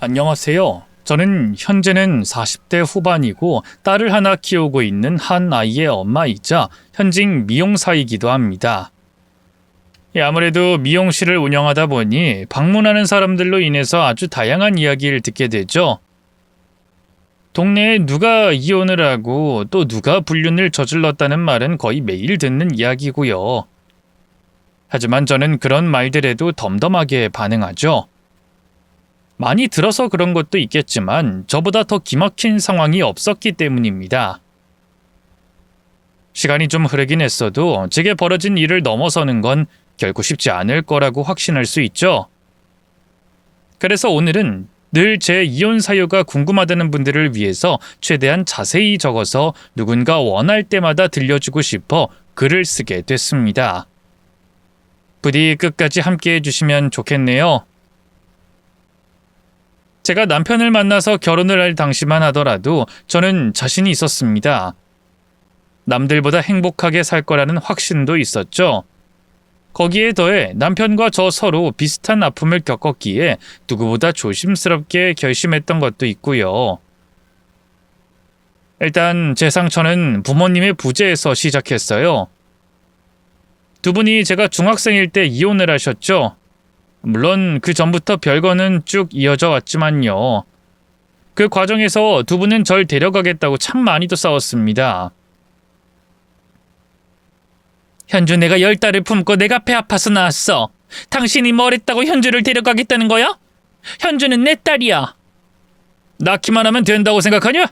안녕하세요. 저는 현재는 40대 후반이고 딸을 하나 키우고 있는 한 아이의 엄마이자 현직 미용사이기도 합니다. 아무래도 미용실을 운영하다 보니 방문하는 사람들로 인해서 아주 다양한 이야기를 듣게 되죠. 동네에 누가 이혼을 하고 또 누가 불륜을 저질렀다는 말은 거의 매일 듣는 이야기고요. 하지만 저는 그런 말들에도 덤덤하게 반응하죠. 많이 들어서 그런 것도 있겠지만 저보다 더 기막힌 상황이 없었기 때문입니다. 시간이 좀 흐르긴 했어도 제게 벌어진 일을 넘어서는 건 결코 쉽지 않을 거라고 확신할 수 있죠. 그래서 오늘은 늘 제 이혼 사유가 궁금하다는 분들을 위해서 최대한 자세히 적어서 누군가 원할 때마다 들려주고 싶어 글을 쓰게 됐습니다. 부디 끝까지 함께 해주시면 좋겠네요. 제가 남편을 만나서 결혼을 할 당시만 하더라도 저는 자신이 있었습니다. 남들보다 행복하게 살 거라는 확신도 있었죠. 거기에 더해 남편과 저 서로 비슷한 아픔을 겪었기에 누구보다 조심스럽게 결심했던 것도 있고요. 일단 제 상처는 부모님의 부재에서 시작했어요. 두 분이 제가 중학생일 때 이혼을 하셨죠. 물론 그 전부터 별거는 쭉 이어져 왔지만요. 그 과정에서 두 분은 절 데려가겠다고 참 많이도 싸웠습니다. 현주, 내가 10달을 품고 내가 배 아파서 낳았어. 당신이 뭘 했다고 현주를 데려가겠다는 거야? 현주는 내 딸이야. 낳기만 하면 된다고 생각하냐?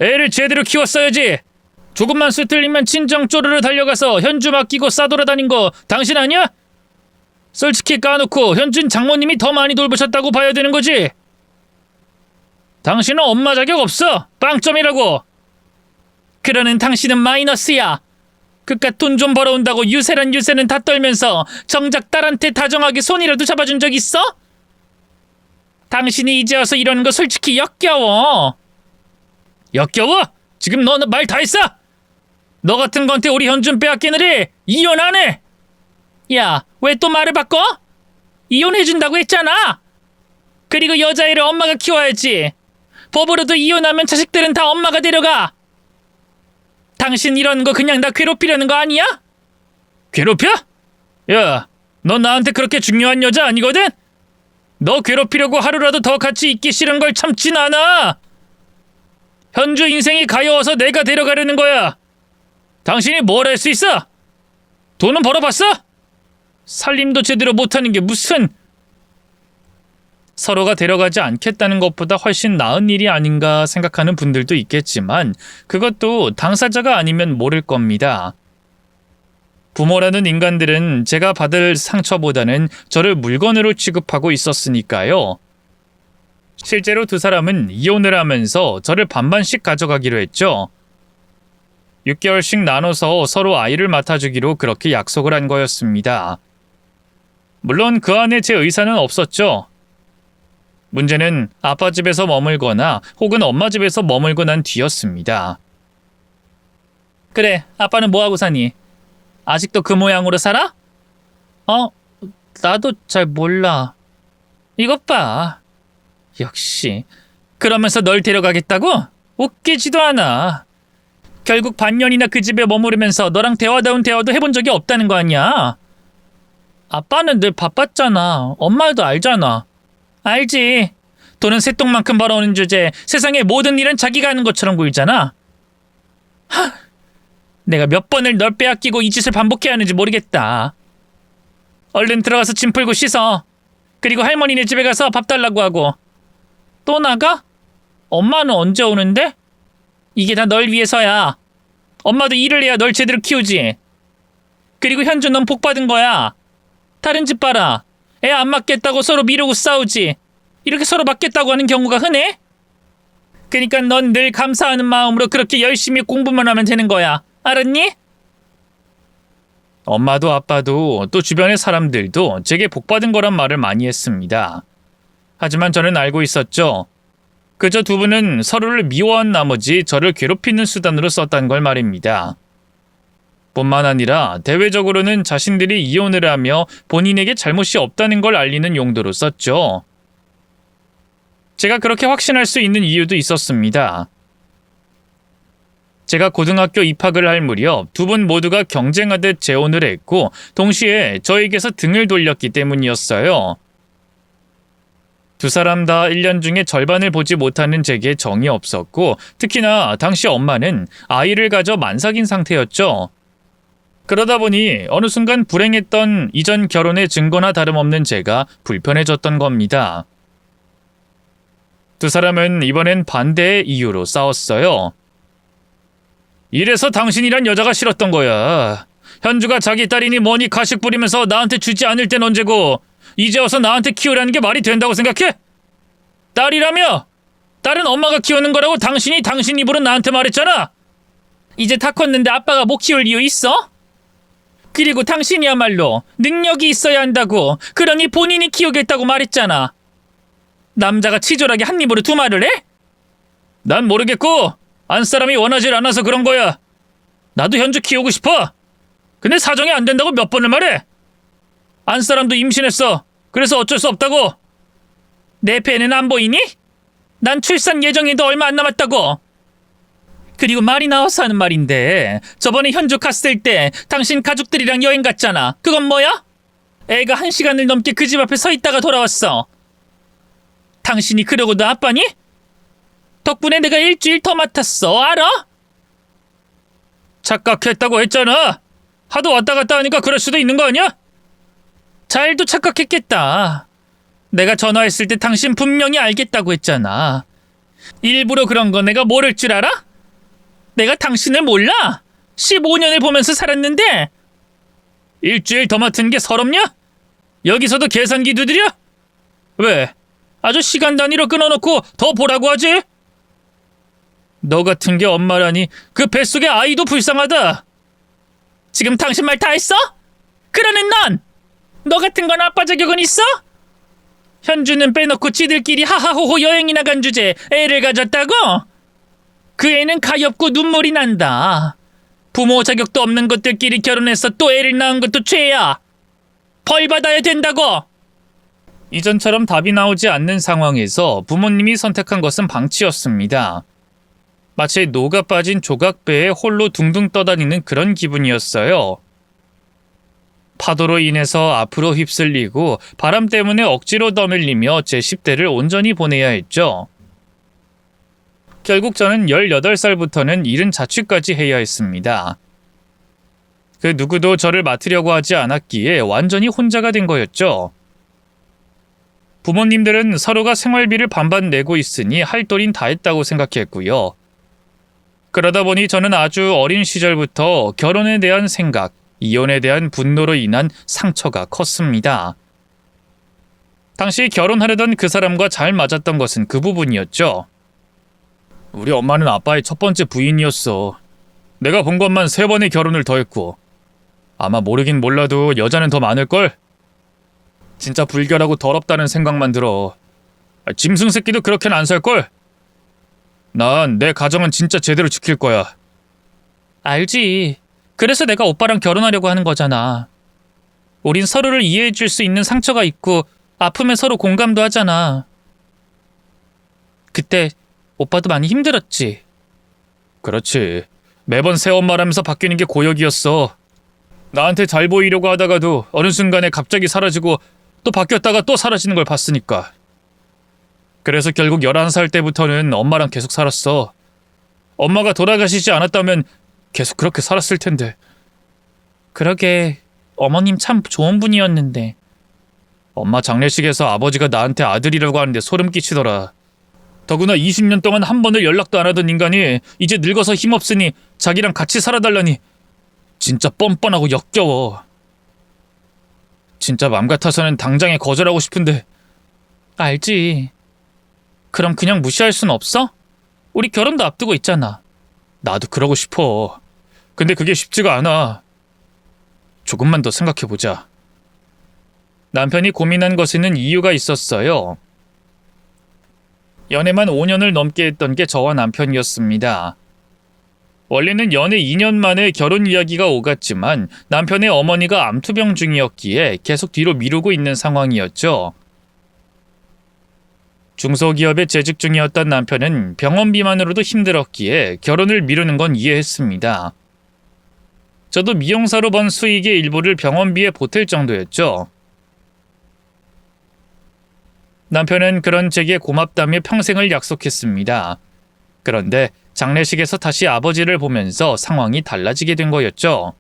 애를 제대로 키웠어야지. 조금만 수틀리면 친정 쪼르르 달려가서 현주 맡기고 싸돌아다닌 거 당신 아니야? 솔직히 까놓고 현준 장모님이 더 많이 돌보셨다고 봐야 되는 거지. 당신은 엄마 자격 없어. 빵점이라고. 그러는 당신은 마이너스야. 그깟 돈 좀 벌어온다고 유세란 유세는 다 떨면서 정작 딸한테 다정하게 손이라도 잡아준 적 있어? 당신이 이제 와서 이러는 거 솔직히 역겨워. 역겨워? 지금 너 말 다 했어? 너 같은 건한테 우리 현준 빼앗기는 애 이혼 안 해. 야, 왜 또 말을 바꿔? 이혼해준다고 했잖아. 그리고 여자애를 엄마가 키워야지. 법으로도 이혼하면 자식들은 다 엄마가 데려가. 당신 이런 거 그냥 나 괴롭히려는 거 아니야? 괴롭혀? 야, 너 나한테 그렇게 중요한 여자 아니거든? 너 괴롭히려고 하루라도 더 같이 있기 싫은 걸 참진 않아. 현주 인생이 가여워서 내가 데려가려는 거야. 당신이 뭘 할 수 있어? 돈은 벌어봤어? 살림도 제대로 못하는 게 무슨... 서로가 데려가지 않겠다는 것보다 훨씬 나은 일이 아닌가 생각하는 분들도 있겠지만 그것도 당사자가 아니면 모를 겁니다. 부모라는 인간들은 제가 받을 상처보다는 저를 물건으로 취급하고 있었으니까요. 실제로 두 사람은 이혼을 하면서 저를 반반씩 가져가기로 했죠. 6개월씩 나눠서 서로 아이를 맡아주기로 그렇게 약속을 한 거였습니다. 물론 그 안에 제 의사는 없었죠. 문제는 아빠 집에서 머물거나 혹은 엄마 집에서 머물고 난 뒤였습니다. 그래, 아빠는 뭐하고 사니? 아직도 그 모양으로 살아? 나도 잘 몰라. 이것 봐. 역시. 그러면서 널 데려가겠다고? 웃기지도 않아. 결국 반년이나 그 집에 머무르면서 너랑 대화다운 대화도 해본 적이 없다는 거 아니야? 아빠는 늘 바빴잖아. 엄마도 알잖아. 알지. 돈은 새똥만큼 벌어오는 주제에 세상의 모든 일은 자기가 하는 것처럼 보이잖아. 내가 몇 번을 널 빼앗기고 이 짓을 반복해야 하는지 모르겠다. 얼른 들어가서 짐 풀고 씻어. 그리고 할머니네 집에 가서 밥 달라고 하고. 또 나가? 엄마는 언제 오는데? 이게 다 널 위해서야. 엄마도 일을 해야 널 제대로 키우지. 그리고 현주, 넌 복 받은 거야. 다른 집 봐라. 애 안 맞겠다고 서로 미루고 싸우지. 이렇게 서로 맞겠다고 하는 경우가 흔해? 그러니까 넌 늘 감사하는 마음으로 그렇게 열심히 공부만 하면 되는 거야. 알았니? 엄마도 아빠도 또 주변의 사람들도 제게 복 받은 거란 말을 많이 했습니다. 하지만 저는 알고 있었죠. 그저 두 분은 서로를 미워한 나머지 저를 괴롭히는 수단으로 썼단 걸 말입니다. 뿐만 아니라 대외적으로는 자신들이 이혼을 하며 본인에게 잘못이 없다는 걸 알리는 용도로 썼죠. 제가 그렇게 확신할 수 있는 이유도 있었습니다. 제가 고등학교 입학을 할 무렵 두 분 모두가 경쟁하듯 재혼을 했고 동시에 저에게서 등을 돌렸기 때문이었어요. 두 사람 다 1년 중에 절반을 보지 못하는 제게 정이 없었고 특히나 당시 엄마는 아이를 가져 만삭인 상태였죠. 그러다 보니 어느 순간 불행했던 이전 결혼의 증거나 다름없는 제가 불편해졌던 겁니다. 두 사람은 이번엔 반대의 이유로 싸웠어요. 이래서 당신이란 여자가 싫었던 거야. 현주가 자기 딸이니 뭐니 가식 부리면서 나한테 주지 않을 땐 언제고 이제 와서 나한테 키우라는 게 말이 된다고 생각해? 딸이라며? 딸은 엄마가 키우는 거라고 당신이 당신 입으로 나한테 말했잖아. 이제 다 컸는데 아빠가 못 키울 이유 있어? 그리고 당신이야말로 능력이 있어야 한다고 그러니 본인이 키우겠다고 말했잖아. 남자가 치졸하게 한 입으로 두 말을 해? 난 모르겠고 안 사람이 원하질 않아서 그런 거야. 나도 현주 키우고 싶어. 근데 사정이 안 된다고 몇 번을 말해. 안 사람도 임신했어. 그래서 어쩔 수 없다고. 내 배는 안 보이니? 난 출산 예정에도 얼마 안 남았다고. 그리고 말이 나와서 하는 말인데 저번에 현주 갔을 때 당신 가족들이랑 여행 갔잖아. 그건 뭐야? 애가 1시간을 넘게 그 집 앞에 서 있다가 돌아왔어. 당신이 그러고도 아빠니? 덕분에 내가 일주일 더 맡았어. 알아? 착각했다고 했잖아. 하도 왔다 갔다 하니까 그럴 수도 있는 거 아니야? 잘도 착각했겠다. 내가 전화했을 때 당신 분명히 알겠다고 했잖아. 일부러 그런 거 내가 모를 줄 알아? 내가 당신을 몰라? 15년을 보면서 살았는데 일주일 더 맡은 게 서럽냐? 여기서도 계산기 두드려? 왜? 아주 시간 단위로 끊어놓고 더 보라고 하지? 너 같은 게 엄마라니 그 뱃속의 아이도 불쌍하다. 지금 당신 말 다 했어? 그러는 넌! 너 같은 건 아빠 자격은 있어? 현주는 빼놓고 지들끼리 하하호호 여행이나 간 주제에 애를 가졌다고? 그 애는 가엾고 눈물이 난다. 부모 자격도 없는 것들끼리 결혼해서 또 애를 낳은 것도 죄야. 벌 받아야 된다고. 이전처럼 답이 나오지 않는 상황에서 부모님이 선택한 것은 방치였습니다. 마치 녹아 빠진 조각배에 홀로 둥둥 떠다니는 그런 기분이었어요. 파도로 인해서 앞으로 휩쓸리고 바람 때문에 억지로 떠밀리며 제 10대를 온전히 보내야 했죠. 결국 저는 18살부터는 일은 자취까지 해야 했습니다. 그 누구도 저를 맡으려고 하지 않았기에 완전히 혼자가 된 거였죠. 부모님들은 서로가 생활비를 반반 내고 있으니 할 도린 다 했다고 생각했고요. 그러다 보니 저는 아주 어린 시절부터 결혼에 대한 생각, 이혼에 대한 분노로 인한 상처가 컸습니다. 당시 결혼하려던 그 사람과 잘 맞았던 것은 그 부분이었죠. 우리 엄마는 아빠의 첫 번째 부인이었어. 내가 본 것만 3번의 결혼을 더 했고 아마 모르긴 몰라도 여자는 더 많을걸? 진짜 불결하고 더럽다는 생각만 들어. 짐승 새끼도 그렇게는 안 살걸? 난 내 가정은 진짜 제대로 지킬 거야. 알지. 그래서 내가 오빠랑 결혼하려고 하는 거잖아. 우린 서로를 이해해 줄 수 있는 상처가 있고 아픔에 서로 공감도 하잖아. 그때 오빠도 많이 힘들었지. 그렇지. 매번 새엄마라면서 바뀌는 게 고역이었어. 나한테 잘 보이려고 하다가도 어느 순간에 갑자기 사라지고 또 바뀌었다가 또 사라지는 걸 봤으니까. 그래서 결국 11살 때부터는 엄마랑 계속 살았어. 엄마가 돌아가시지 않았다면 계속 그렇게 살았을 텐데. 그러게 어머님 참 좋은 분이었는데. 엄마 장례식에서 아버지가 나한테 아들이라고 하는데 소름 끼치더라. 더구나 20년 동안 한 번을 연락도 안 하던 인간이 이제 늙어서 힘없으니 자기랑 같이 살아달라니 진짜 뻔뻔하고 역겨워. 진짜 맘 같아서는 당장에 거절하고 싶은데. 알지. 그럼 그냥 무시할 순 없어? 우리 결혼도 앞두고 있잖아. 나도 그러고 싶어. 근데 그게 쉽지가 않아. 조금만 더 생각해보자. 남편이 고민한 것에는 이유가 있었어요. 연애만 5년을 넘게 했던 게 저와 남편이었습니다. 원래는 연애 2년 만에 결혼 이야기가 오갔지만 남편의 어머니가 암투병 중이었기에 계속 뒤로 미루고 있는 상황이었죠. 중소기업에 재직 중이었던 남편은 병원비만으로도 힘들었기에 결혼을 미루는 건 이해했습니다. 저도 미용사로 번 수익의 일부를 병원비에 보탤 정도였죠. 남편은 그런 제게 고맙다며 평생을 약속했습니다. 그런데 장례식에서 다시 아버지를 보면서 상황이 달라지게 된 거였죠.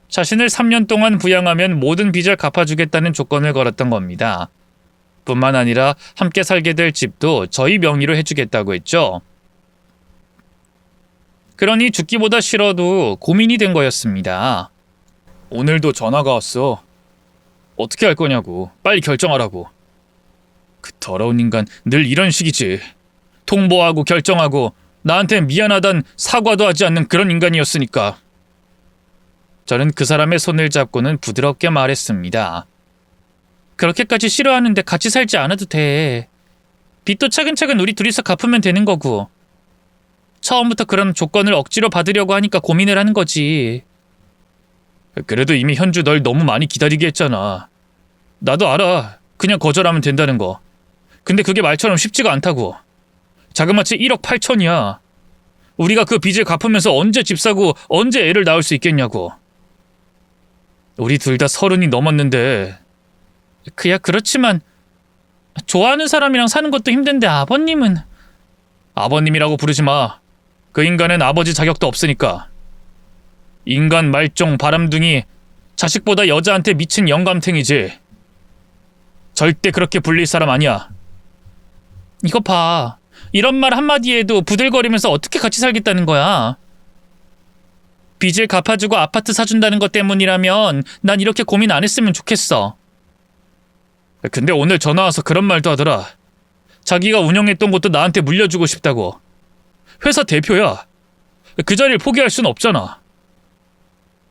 자신을 3년 동안 부양하면 모든 빚을 갚아주겠다는 조건을 걸었던 겁니다. 뿐만 아니라 함께 살게 될 집도 저희 명의로 해주겠다고 했죠. 그러니 죽기보다 싫어도 고민이 된 거였습니다. 오늘도 전화가 왔어. 어떻게 할 거냐고. 빨리 결정하라고. 그 더러운 인간 늘 이런 식이지. 통보하고 결정하고 나한테 미안하단 사과도 하지 않는 그런 인간이었으니까. 저는 그 사람의 손을 잡고는 부드럽게 말했습니다. 그렇게까지 싫어하는데 같이 살지 않아도 돼. 빚도 차근차근 우리 둘이서 갚으면 되는 거고. 처음부터 그런 조건을 억지로 받으려고 하니까 고민을 하는 거지. 그래도 이미 현주 널 너무 많이 기다리게 했잖아. 나도 알아. 그냥 거절하면 된다는 거. 근데 그게 말처럼 쉽지가 않다고. 자그마치 1억 8천이야. 우리가 그 빚을 갚으면서 언제 집 사고 언제 애를 낳을 수 있겠냐고. 우리 둘 다 30이 넘었는데. 그야 그렇지만 좋아하는 사람이랑 사는 것도 힘든데 아버님은. 아버님이라고 부르지 마. 그 인간은 아버지 자격도 없으니까. 인간 말종 바람둥이, 자식보다 여자한테 미친 영감탱이지. 절대 그렇게 불릴 사람 아니야. 이거 봐. 이런 말 한마디에도 부들거리면서 어떻게 같이 살겠다는 거야. 빚을 갚아주고 아파트 사준다는 것 때문이라면 난 이렇게 고민 안 했으면 좋겠어. 근데 오늘 전화 와서 그런 말도 하더라. 자기가 운영했던 것도 나한테 물려주고 싶다고. 회사 대표야. 그 자리를 포기할 순 없잖아.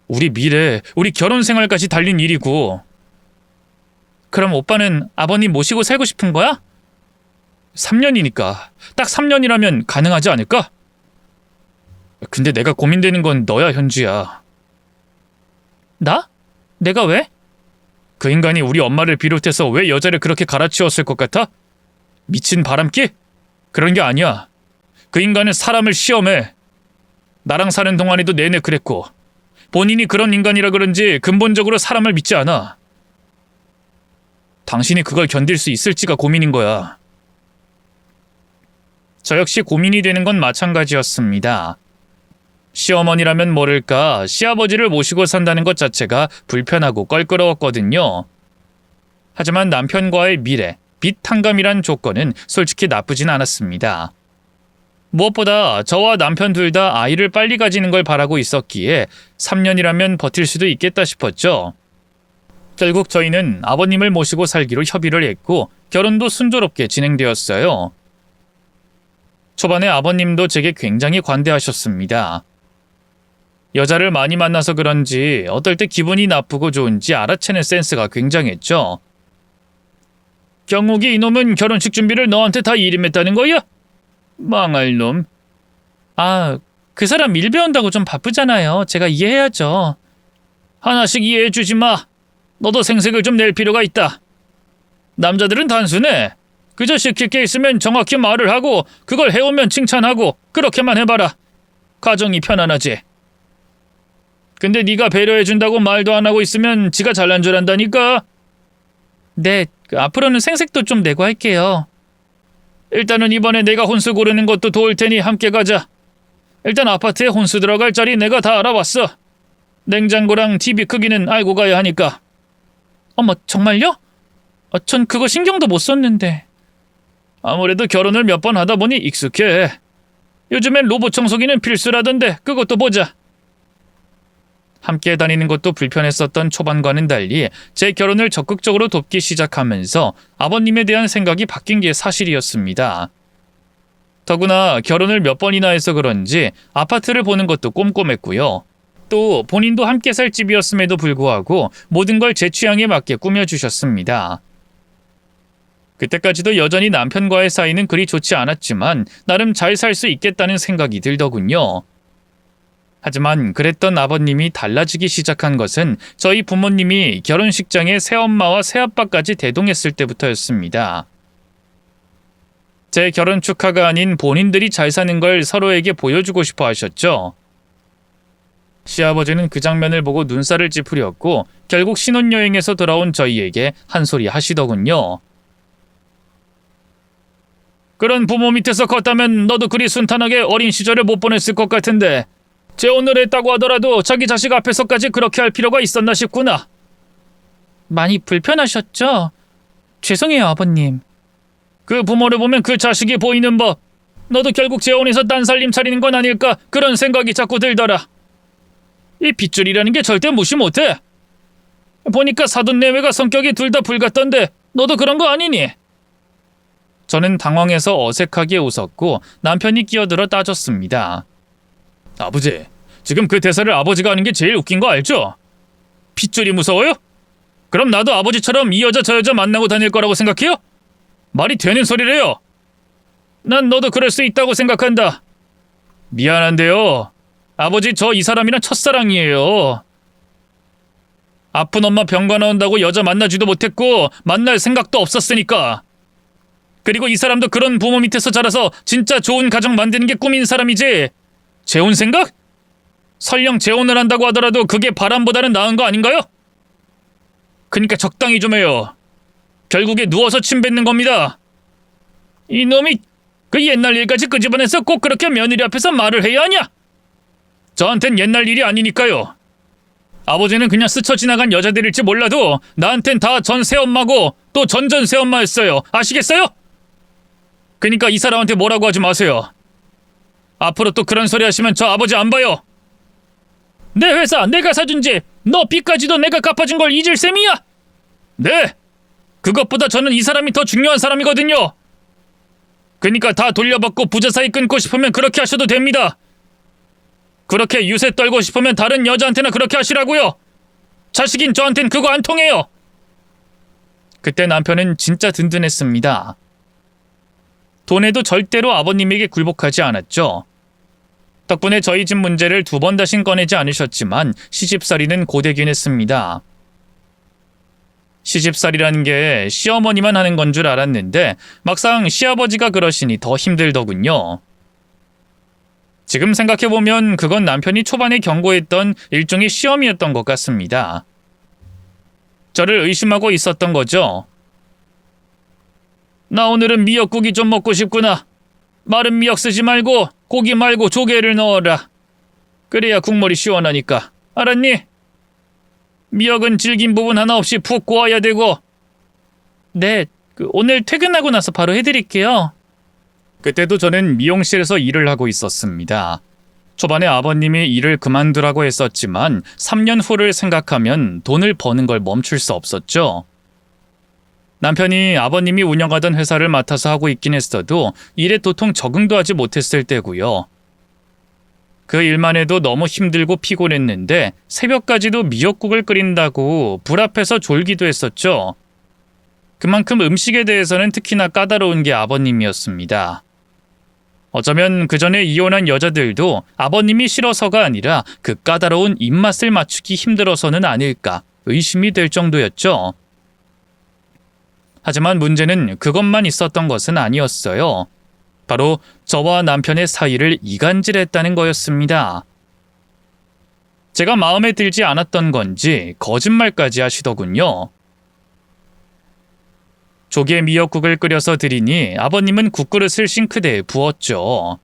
우리 미래, 우리 결혼 생활까지 달린 일이고. 그럼 오빠는 아버님 모시고 살고 싶은 거야? 3년이니까. 딱 3년이라면 가능하지 않을까? 근데 내가 고민되는 건 너야, 현주야. 나? 내가 왜? 그 인간이 우리 엄마를 비롯해서 왜 여자를 그렇게 갈아치웠을 것 같아? 미친 바람기? 그런 게 아니야. 그 인간은 사람을 시험해. 나랑 사는 동안에도 내내 그랬고 본인이 그런 인간이라 그런지 근본적으로 사람을 믿지 않아. 당신이 그걸 견딜 수 있을지가 고민인 거야. 저 역시 고민이 되는 건 마찬가지였습니다. 시어머니라면 모를까 시아버지를 모시고 산다는 것 자체가 불편하고 껄끄러웠거든요. 하지만 남편과의 미래, 빚 탕감이란 조건은 솔직히 나쁘진 않았습니다. 무엇보다 저와 남편 둘 다 아이를 빨리 가지는 걸 바라고 있었기에 3년이라면 버틸 수도 있겠다 싶었죠. 결국 저희는 아버님을 모시고 살기로 협의를 했고 결혼도 순조롭게 진행되었어요. 초반에 아버님도 제게 굉장히 관대하셨습니다. 여자를 많이 만나서 그런지 어떨 때 기분이 나쁘고 좋은지 알아채는 센스가 굉장했죠. 경욱이 이놈은 결혼식 준비를 너한테 다 일임했다는 거야? 망할 놈. 아, 그 사람 일 배운다고 좀 바쁘잖아요. 제가 이해해야죠. 하나씩 이해해주지 마. 너도 생색을 좀 낼 필요가 있다. 남자들은 단순해. 그저 시킬 게 있으면 정확히 말을 하고 그걸 해오면 칭찬하고 그렇게만 해봐라. 가정이 편안하지. 근데 네가 배려해준다고 말도 안 하고 있으면 지가 잘난 줄 안다니까. 네, 앞으로는 생색도 좀 내고 할게요. 일단은 이번에 내가 혼수 고르는 것도 도울 테니 함께 가자. 일단 아파트에 혼수 들어갈 자리 내가 다 알아봤어. 냉장고랑 TV 크기는 알고 가야 하니까. 어머, 정말요? 전 그거 신경도 못 썼는데. 아무래도 결혼을 몇 번 하다 보니 익숙해. 요즘엔 로봇 청소기는 필수라던데 그것도 보자. 함께 다니는 것도 불편했었던 초반과는 달리 제 결혼을 적극적으로 돕기 시작하면서 아버님에 대한 생각이 바뀐 게 사실이었습니다. 더구나 결혼을 몇 번이나 해서 그런지 아파트를 보는 것도 꼼꼼했고요. 또 본인도 함께 살 집이었음에도 불구하고 모든 걸 제 취향에 맞게 꾸며주셨습니다. 그때까지도 여전히 남편과의 사이는 그리 좋지 않았지만 나름 잘 살 수 있겠다는 생각이 들더군요. 하지만 그랬던 아버님이 달라지기 시작한 것은 저희 부모님이 결혼식장에 새엄마와 새아빠까지 대동했을 때부터였습니다. 제 결혼 축하가 아닌 본인들이 잘 사는 걸 서로에게 보여주고 싶어 하셨죠. 시아버지는 그 장면을 보고 눈살을 찌푸렸고 결국 신혼여행에서 돌아온 저희에게 한 소리 하시더군요. 그런 부모 밑에서 컸다면 너도 그리 순탄하게 어린 시절을 못 보냈을 것 같은데 재혼을 했다고 하더라도 자기 자식 앞에서까지 그렇게 할 필요가 있었나 싶구나. 많이 불편하셨죠? 죄송해요, 아버님. 그 부모를 보면 그 자식이 보이는 법. 너도 결국 재혼해서 딴 살림 차리는 건 아닐까 그런 생각이 자꾸 들더라. 이 핏줄이라는 게 절대 무시 못해. 보니까 사돈내외가 성격이 둘 다 불같던데 너도 그런 거 아니니? 저는 당황해서 어색하게 웃었고 남편이 끼어들어 따졌습니다. 아버지, 지금 그 대사를 아버지가 하는 게 제일 웃긴 거 알죠? 핏줄이 무서워요? 그럼 나도 아버지처럼 이 여자 저 여자 만나고 다닐 거라고 생각해요? 말이 되는 소리래요. 난 너도 그럴 수 있다고 생각한다. 미안한데요. 아버지 저 이 사람이랑 첫사랑이에요. 아픈 엄마 병가 나온다고 여자 만나지도 못했고 만날 생각도 없었으니까. 그리고 이 사람도 그런 부모 밑에서 자라서 진짜 좋은 가정 만드는 게 꿈인 사람이지. 재혼 생각? 설령 재혼을 한다고 하더라도 그게 바람보다는 나은 거 아닌가요? 그러니까 적당히 좀 해요. 결국에 누워서 침 뱉는 겁니다. 이놈이 그 옛날 일까지 끄집어내서 꼭 그렇게 며느리 앞에서 말을 해야 하냐? 저한텐 옛날 일이 아니니까요. 아버지는 그냥 스쳐 지나간 여자들일지 몰라도 나한텐 다 전 새엄마고 또 전전 새엄마였어요. 아시겠어요? 그러니까 이 사람한테 뭐라고 하지 마세요. 앞으로 또 그런 소리 하시면 저 아버지 안 봐요. 내 회사 내가 사준지 너 빚까지도 내가 갚아준 걸 잊을 셈이야? 네. 그것보다 저는 이 사람이 더 중요한 사람이거든요. 그러니까 다 돌려받고 부자 사이 끊고 싶으면 그렇게 하셔도 됩니다. 그렇게 유세 떨고 싶으면 다른 여자한테나 그렇게 하시라고요. 자식인 저한텐 그거 안 통해요. 그때 남편은 진짜 든든했습니다. 돈에도 절대로 아버님에게 굴복하지 않았죠. 덕분에 저희 집 문제를 2번 다신 꺼내지 않으셨지만 시집살이는 고되긴 했습니다. 시집살이라는 게 시어머니만 하는 건 줄 알았는데 막상 시아버지가 그러시니 더 힘들더군요. 지금 생각해보면 그건 남편이 초반에 경고했던 일종의 시험이었던 것 같습니다. 저를 의심하고 있었던 거죠. 나 오늘은 미역국이 좀 먹고 싶구나. 마른 미역 쓰지 말고 고기 말고 조개를 넣어라. 그래야 국물이 시원하니까. 알았니? 미역은 질긴 부분 하나 없이 푹 구워야 되고. 네, 오늘 퇴근하고 나서 바로 해드릴게요. 그때도 저는 미용실에서 일을 하고 있었습니다. 초반에 아버님이 일을 그만두라고 했었지만 3년 후를 생각하면 돈을 버는 걸 멈출 수 없었죠. 남편이 아버님이 운영하던 회사를 맡아서 하고 있긴 했어도 일에 도통 적응도 하지 못했을 때고요. 그 일만 해도 너무 힘들고 피곤했는데 새벽까지도 미역국을 끓인다고 불 앞에서 졸기도 했었죠. 그만큼 음식에 대해서는 특히나 까다로운 게 아버님이었습니다. 어쩌면 그 전에 이혼한 여자들도 아버님이 싫어서가 아니라 그 까다로운 입맛을 맞추기 힘들어서는 아닐까 의심이 될 정도였죠. 하지만 문제는 그것만 있었던 것은 아니었어요. 바로 저와 남편의 사이를 이간질했다는 거였습니다. 제가 마음에 들지 않았던 건지 거짓말까지 하시더군요. 조개 미역국을 끓여서 드리니 아버님은 국그릇을 싱크대에 부었죠.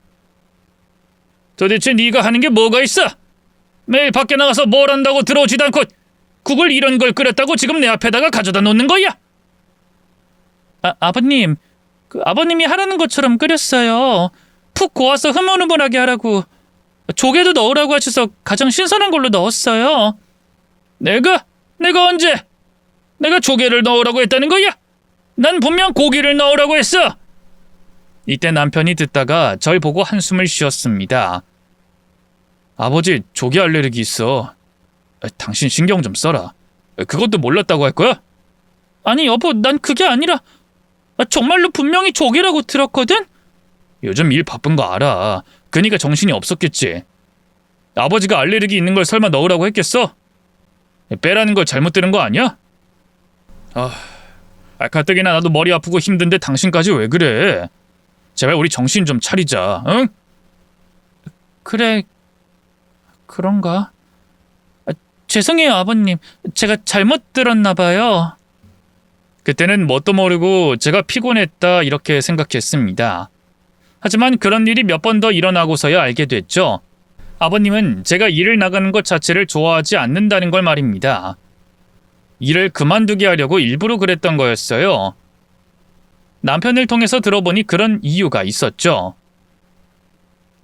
도대체 네가 하는 게 뭐가 있어? 매일 밖에 나가서 뭘 한다고 들어오지도 않고 국을 이런 걸 끓였다고 지금 내 앞에다가 가져다 놓는 거야? 아버님, 아버님이 하라는 것처럼 끓였어요. 푹 고아서 흐물흐물하게 하라고. 조개도 넣으라고 하셔서 가장 신선한 걸로 넣었어요. 내가 언제? 내가 조개를 넣으라고 했다는 거야? 난 분명 고기를 넣으라고 했어. 이때 남편이 듣다가 절 보고 한숨을 쉬었습니다. 아버지, 조개 알레르기 있어. 당신 신경 좀 써라. 그것도 몰랐다고 할 거야? 아니 여보, 난 그게 아니라 정말로 분명히 조개라고 들었거든? 요즘 일 바쁜 거 알아. 그니까 정신이 없었겠지. 아버지가 알레르기 있는 걸 설마 넣으라고 했겠어? 빼라는 걸 잘못 들은 거 아니야? 가뜩이나 나도 머리 아프고 힘든데 당신까지 왜 그래? 제발 우리 정신 좀 차리자, 응? 그래, 그런가? 죄송해요, 아버님. 제가 잘못 들었나 봐요. 그때는 뭣도 모르고 제가 피곤했다 이렇게 생각했습니다. 하지만 그런 일이 몇 번 더 일어나고서야 알게 됐죠. 아버님은 제가 일을 나가는 것 자체를 좋아하지 않는다는 걸 말입니다. 일을 그만두게 하려고 일부러 그랬던 거였어요. 남편을 통해서 들어보니 그런 이유가 있었죠.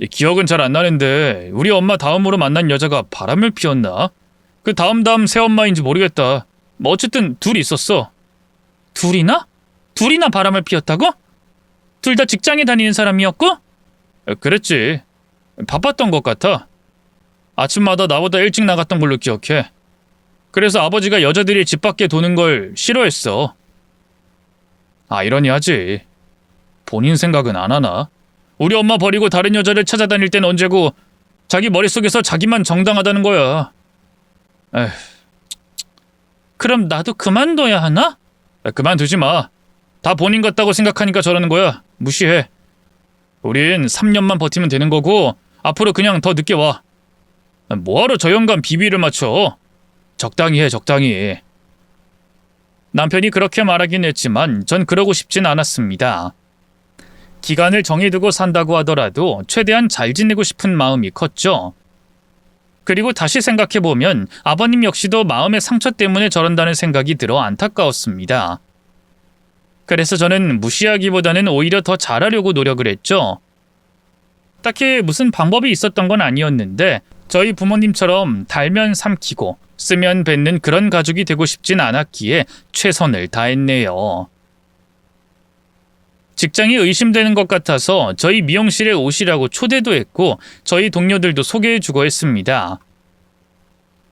기억은 잘 안 나는데 우리 엄마 다음으로 만난 여자가 바람을 피웠나? 그 다음 새엄마인지 모르겠다. 뭐 어쨌든 둘이 있었어. 둘이나? 둘이나 바람을 피웠다고? 둘 다 직장에 다니는 사람이었고? 그랬지. 바빴던 것 같아. 아침마다 나보다 일찍 나갔던 걸로 기억해. 그래서 아버지가 여자들이 집 밖에 도는 걸 싫어했어. 아이러니하지. 본인 생각은 안 하나? 우리 엄마 버리고 다른 여자를 찾아다닐 땐 언제고 자기 머릿속에서 자기만 정당하다는 거야. 에휴. 그럼 나도 그만둬야 하나? 그만두지 마. 다 본인 같다고 생각하니까 저러는 거야. 무시해. 우린 3년만 버티면 되는 거고 앞으로 그냥 더 늦게 와. 뭐하러 저 영감 비비를 맞춰? 적당히 해, 적당히. 남편이 그렇게 말하긴 했지만 전 그러고 싶진 않았습니다. 기간을 정해두고 산다고 하더라도 최대한 잘 지내고 싶은 마음이 컸죠. 그리고 다시 생각해보면 아버님 역시도 마음의 상처 때문에 저런다는 생각이 들어 안타까웠습니다. 그래서 저는 무시하기보다는 오히려 더 잘하려고 노력을 했죠. 딱히 무슨 방법이 있었던 건 아니었는데 저희 부모님처럼 달면 삼키고 쓰면 뱉는 그런 가족이 되고 싶진 않았기에 최선을 다했네요. 직장이 의심되는 것 같아서 저희 미용실에 오시라고 초대도 했고 저희 동료들도 소개해주고 했습니다.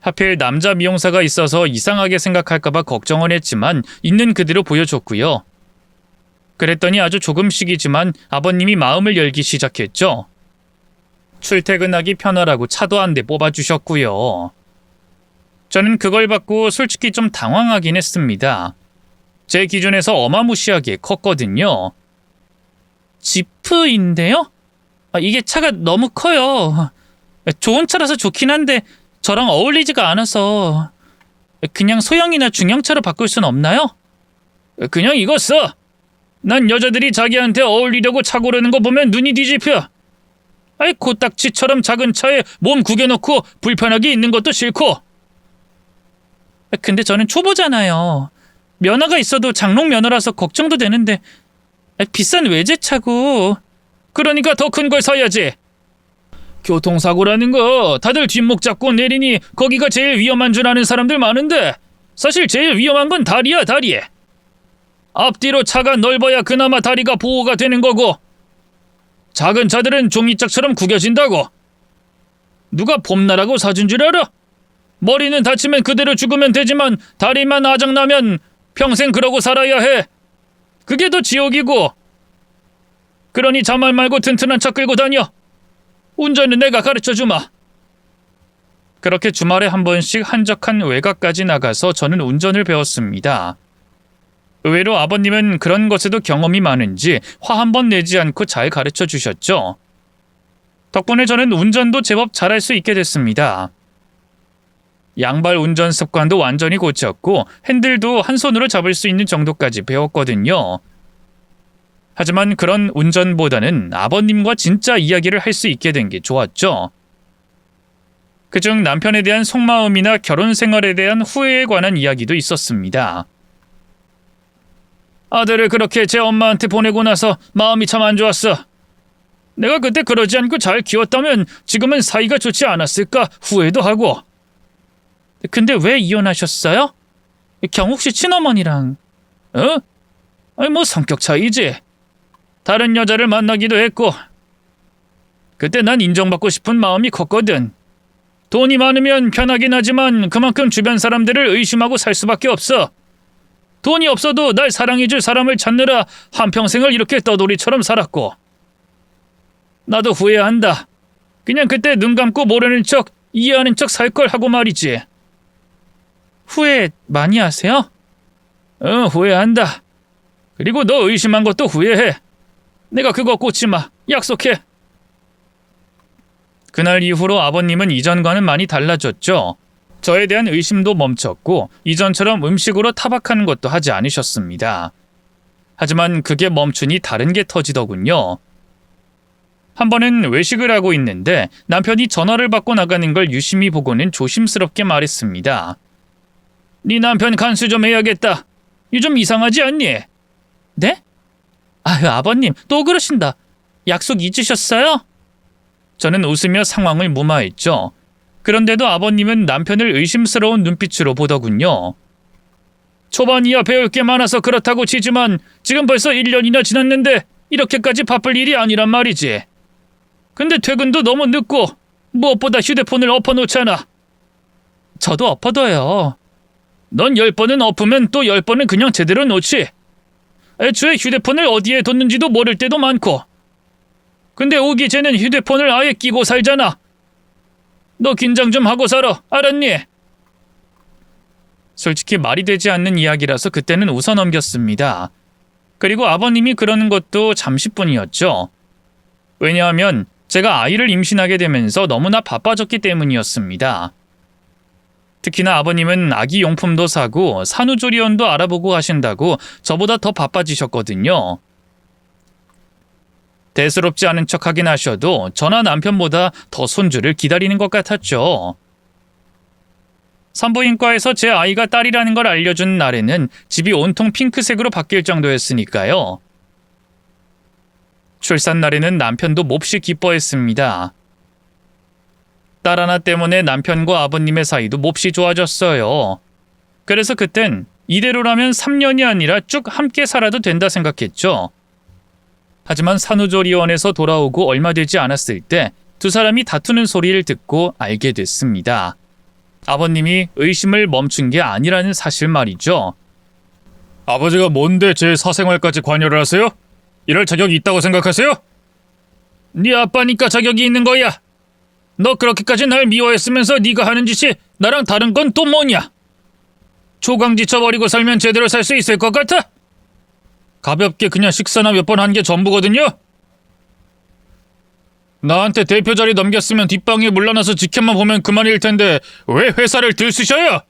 하필 남자 미용사가 있어서 이상하게 생각할까봐 걱정을 했지만 있는 그대로 보여줬고요. 그랬더니 아주 조금씩이지만 아버님이 마음을 열기 시작했죠. 출퇴근하기 편하라고 차도 한 대 뽑아주셨고요. 저는 그걸 받고 솔직히 좀 당황하긴 했습니다. 제 기준에서 어마무시하게 컸거든요. 지프인데요? 이게 차가 너무 커요. 좋은 차라서 좋긴 한데 저랑 어울리지가 않아서 그냥 소형이나 중형차로 바꿀 순 없나요? 그냥 이거 써. 난 여자들이 자기한테 어울리려고 차 고르는 거 보면 눈이 뒤집혀. 코딱지처럼 작은 차에 몸 구겨놓고 불편하게 있는 것도 싫고. 근데 저는 초보잖아요. 면허가 있어도 장롱 면허라서 걱정도 되는데 비싼 외제차고. 그러니까 더 큰 걸 사야지. 교통사고라는 거 다들 뒷목 잡고 내리니 거기가 제일 위험한 줄 아는 사람들 많은데 사실 제일 위험한 건 다리야, 다리. 앞뒤로 차가 넓어야 그나마 다리가 보호가 되는 거고 작은 차들은 종이짝처럼 구겨진다고. 누가 봄나라고 사준 줄 알아? 머리는 다치면 그대로 죽으면 되지만 다리만 아작나면 평생 그러고 살아야 해. 그게 더 지옥이고. 그러니 자말 말고 튼튼한 차 끌고 다녀. 운전은 내가 가르쳐주마. 그렇게 주말에 한 번씩 한적한 외곽까지 나가서 저는 운전을 배웠습니다. 의외로 아버님은 그런 것에도 경험이 많은지 화 한 번 내지 않고 잘 가르쳐 주셨죠. 덕분에 저는 운전도 제법 잘할 수 있게 됐습니다. 양발 운전 습관도 완전히 고쳤고 핸들도 한 손으로 잡을 수 있는 정도까지 배웠거든요. 하지만 그런 운전보다는 아버님과 진짜 이야기를 할 수 있게 된 게 좋았죠. 그중 남편에 대한 속마음이나 결혼 생활에 대한 후회에 관한 이야기도 있었습니다. 아들을 그렇게 제 엄마한테 보내고 나서 마음이 참 안 좋았어. 내가 그때 그러지 않고 잘 키웠다면 지금은 사이가 좋지 않았을까 후회도 하고. 근데 왜 이혼하셨어요? 경욱 씨 친어머니랑. 뭐 성격 차이지. 다른 여자를 만나기도 했고. 그때 난 인정받고 싶은 마음이 컸거든. 돈이 많으면 편하긴 하지만 그만큼 주변 사람들을 의심하고 살 수밖에 없어. 돈이 없어도 날 사랑해줄 사람을 찾느라 한평생을 이렇게 떠돌이처럼 살았고. 나도 후회한다. 그냥 그때 눈 감고 모르는 척, 이해하는 척 살 걸 하고 말이지. 후회 많이 하세요? 후회한다. 그리고 너 의심한 것도 후회해. 내가 그거 꽂지 마. 약속해. 그날 이후로 아버님은 이전과는 많이 달라졌죠. 저에 대한 의심도 멈췄고 이전처럼 음식으로 타박하는 것도 하지 않으셨습니다. 하지만 그게 멈추니 다른 게 터지더군요. 한 번은 외식을 하고 있는데 남편이 전화를 받고 나가는 걸 유심히 보고는 조심스럽게 말했습니다. 네 남편 간수 좀 해야겠다. 요즘 이상하지 않니? 네? 아유, 아버님 또 그러신다. 약속 잊으셨어요? 저는 웃으며 상황을 무마했죠. 그런데도 아버님은 남편을 의심스러운 눈빛으로 보더군요. 초반이야 배울 게 많아서 그렇다고 치지만 지금 벌써 1년이나 지났는데 이렇게까지 바쁠 일이 아니란 말이지. 근데 퇴근도 너무 늦고 무엇보다 휴대폰을 엎어놓잖아. 저도 엎어둬요. 넌 10번은 엎으면 또 10번은 그냥 제대로 놓지. 애초에 휴대폰을 어디에 뒀는지도 모를 때도 많고. 근데 오기 쟤는 휴대폰을 아예 끼고 살잖아. 너 긴장 좀 하고 살아. 알았니? 솔직히 말이 되지 않는 이야기라서 그때는 웃어 넘겼습니다. 그리고 아버님이 그러는 것도 잠시뿐이었죠. 왜냐하면 제가 아이를 임신하게 되면서 너무나 바빠졌기 때문이었습니다. 특히나 아버님은 아기 용품도 사고 산후조리원도 알아보고 하신다고 저보다 더 바빠지셨거든요. 대수롭지 않은 척하긴 하셔도 저나 남편보다 더 손주를 기다리는 것 같았죠. 산부인과에서 제 아이가 딸이라는 걸 알려준 날에는 집이 온통 핑크색으로 바뀔 정도였으니까요. 출산 날에는 남편도 몹시 기뻐했습니다. 딸 하나 때문에 남편과 아버님의 사이도 몹시 좋아졌어요. 그래서 그땐 이대로라면 3년이 아니라 쭉 함께 살아도 된다 생각했죠. 하지만 산후조리원에서 돌아오고 얼마 되지 않았을 때 두 사람이 다투는 소리를 듣고 알게 됐습니다. 아버님이 의심을 멈춘 게 아니라는 사실 말이죠. 아버지가 뭔데 제 사생활까지 관여를 하세요? 이럴 자격이 있다고 생각하세요? 네 아빠니까 자격이 있는 거야. 너 그렇게까지 날 미워했으면서 네가 하는 짓이 나랑 다른 건 또 뭐냐? 초강지쳐버리고 살면 제대로 살 수 있을 것 같아? 가볍게 그냥 식사나 몇 번 한 게 전부거든요? 나한테 대표 자리 넘겼으면 뒷방에 물러나서 지켜만 보면 그만일 텐데 왜 회사를 들쑤셔요?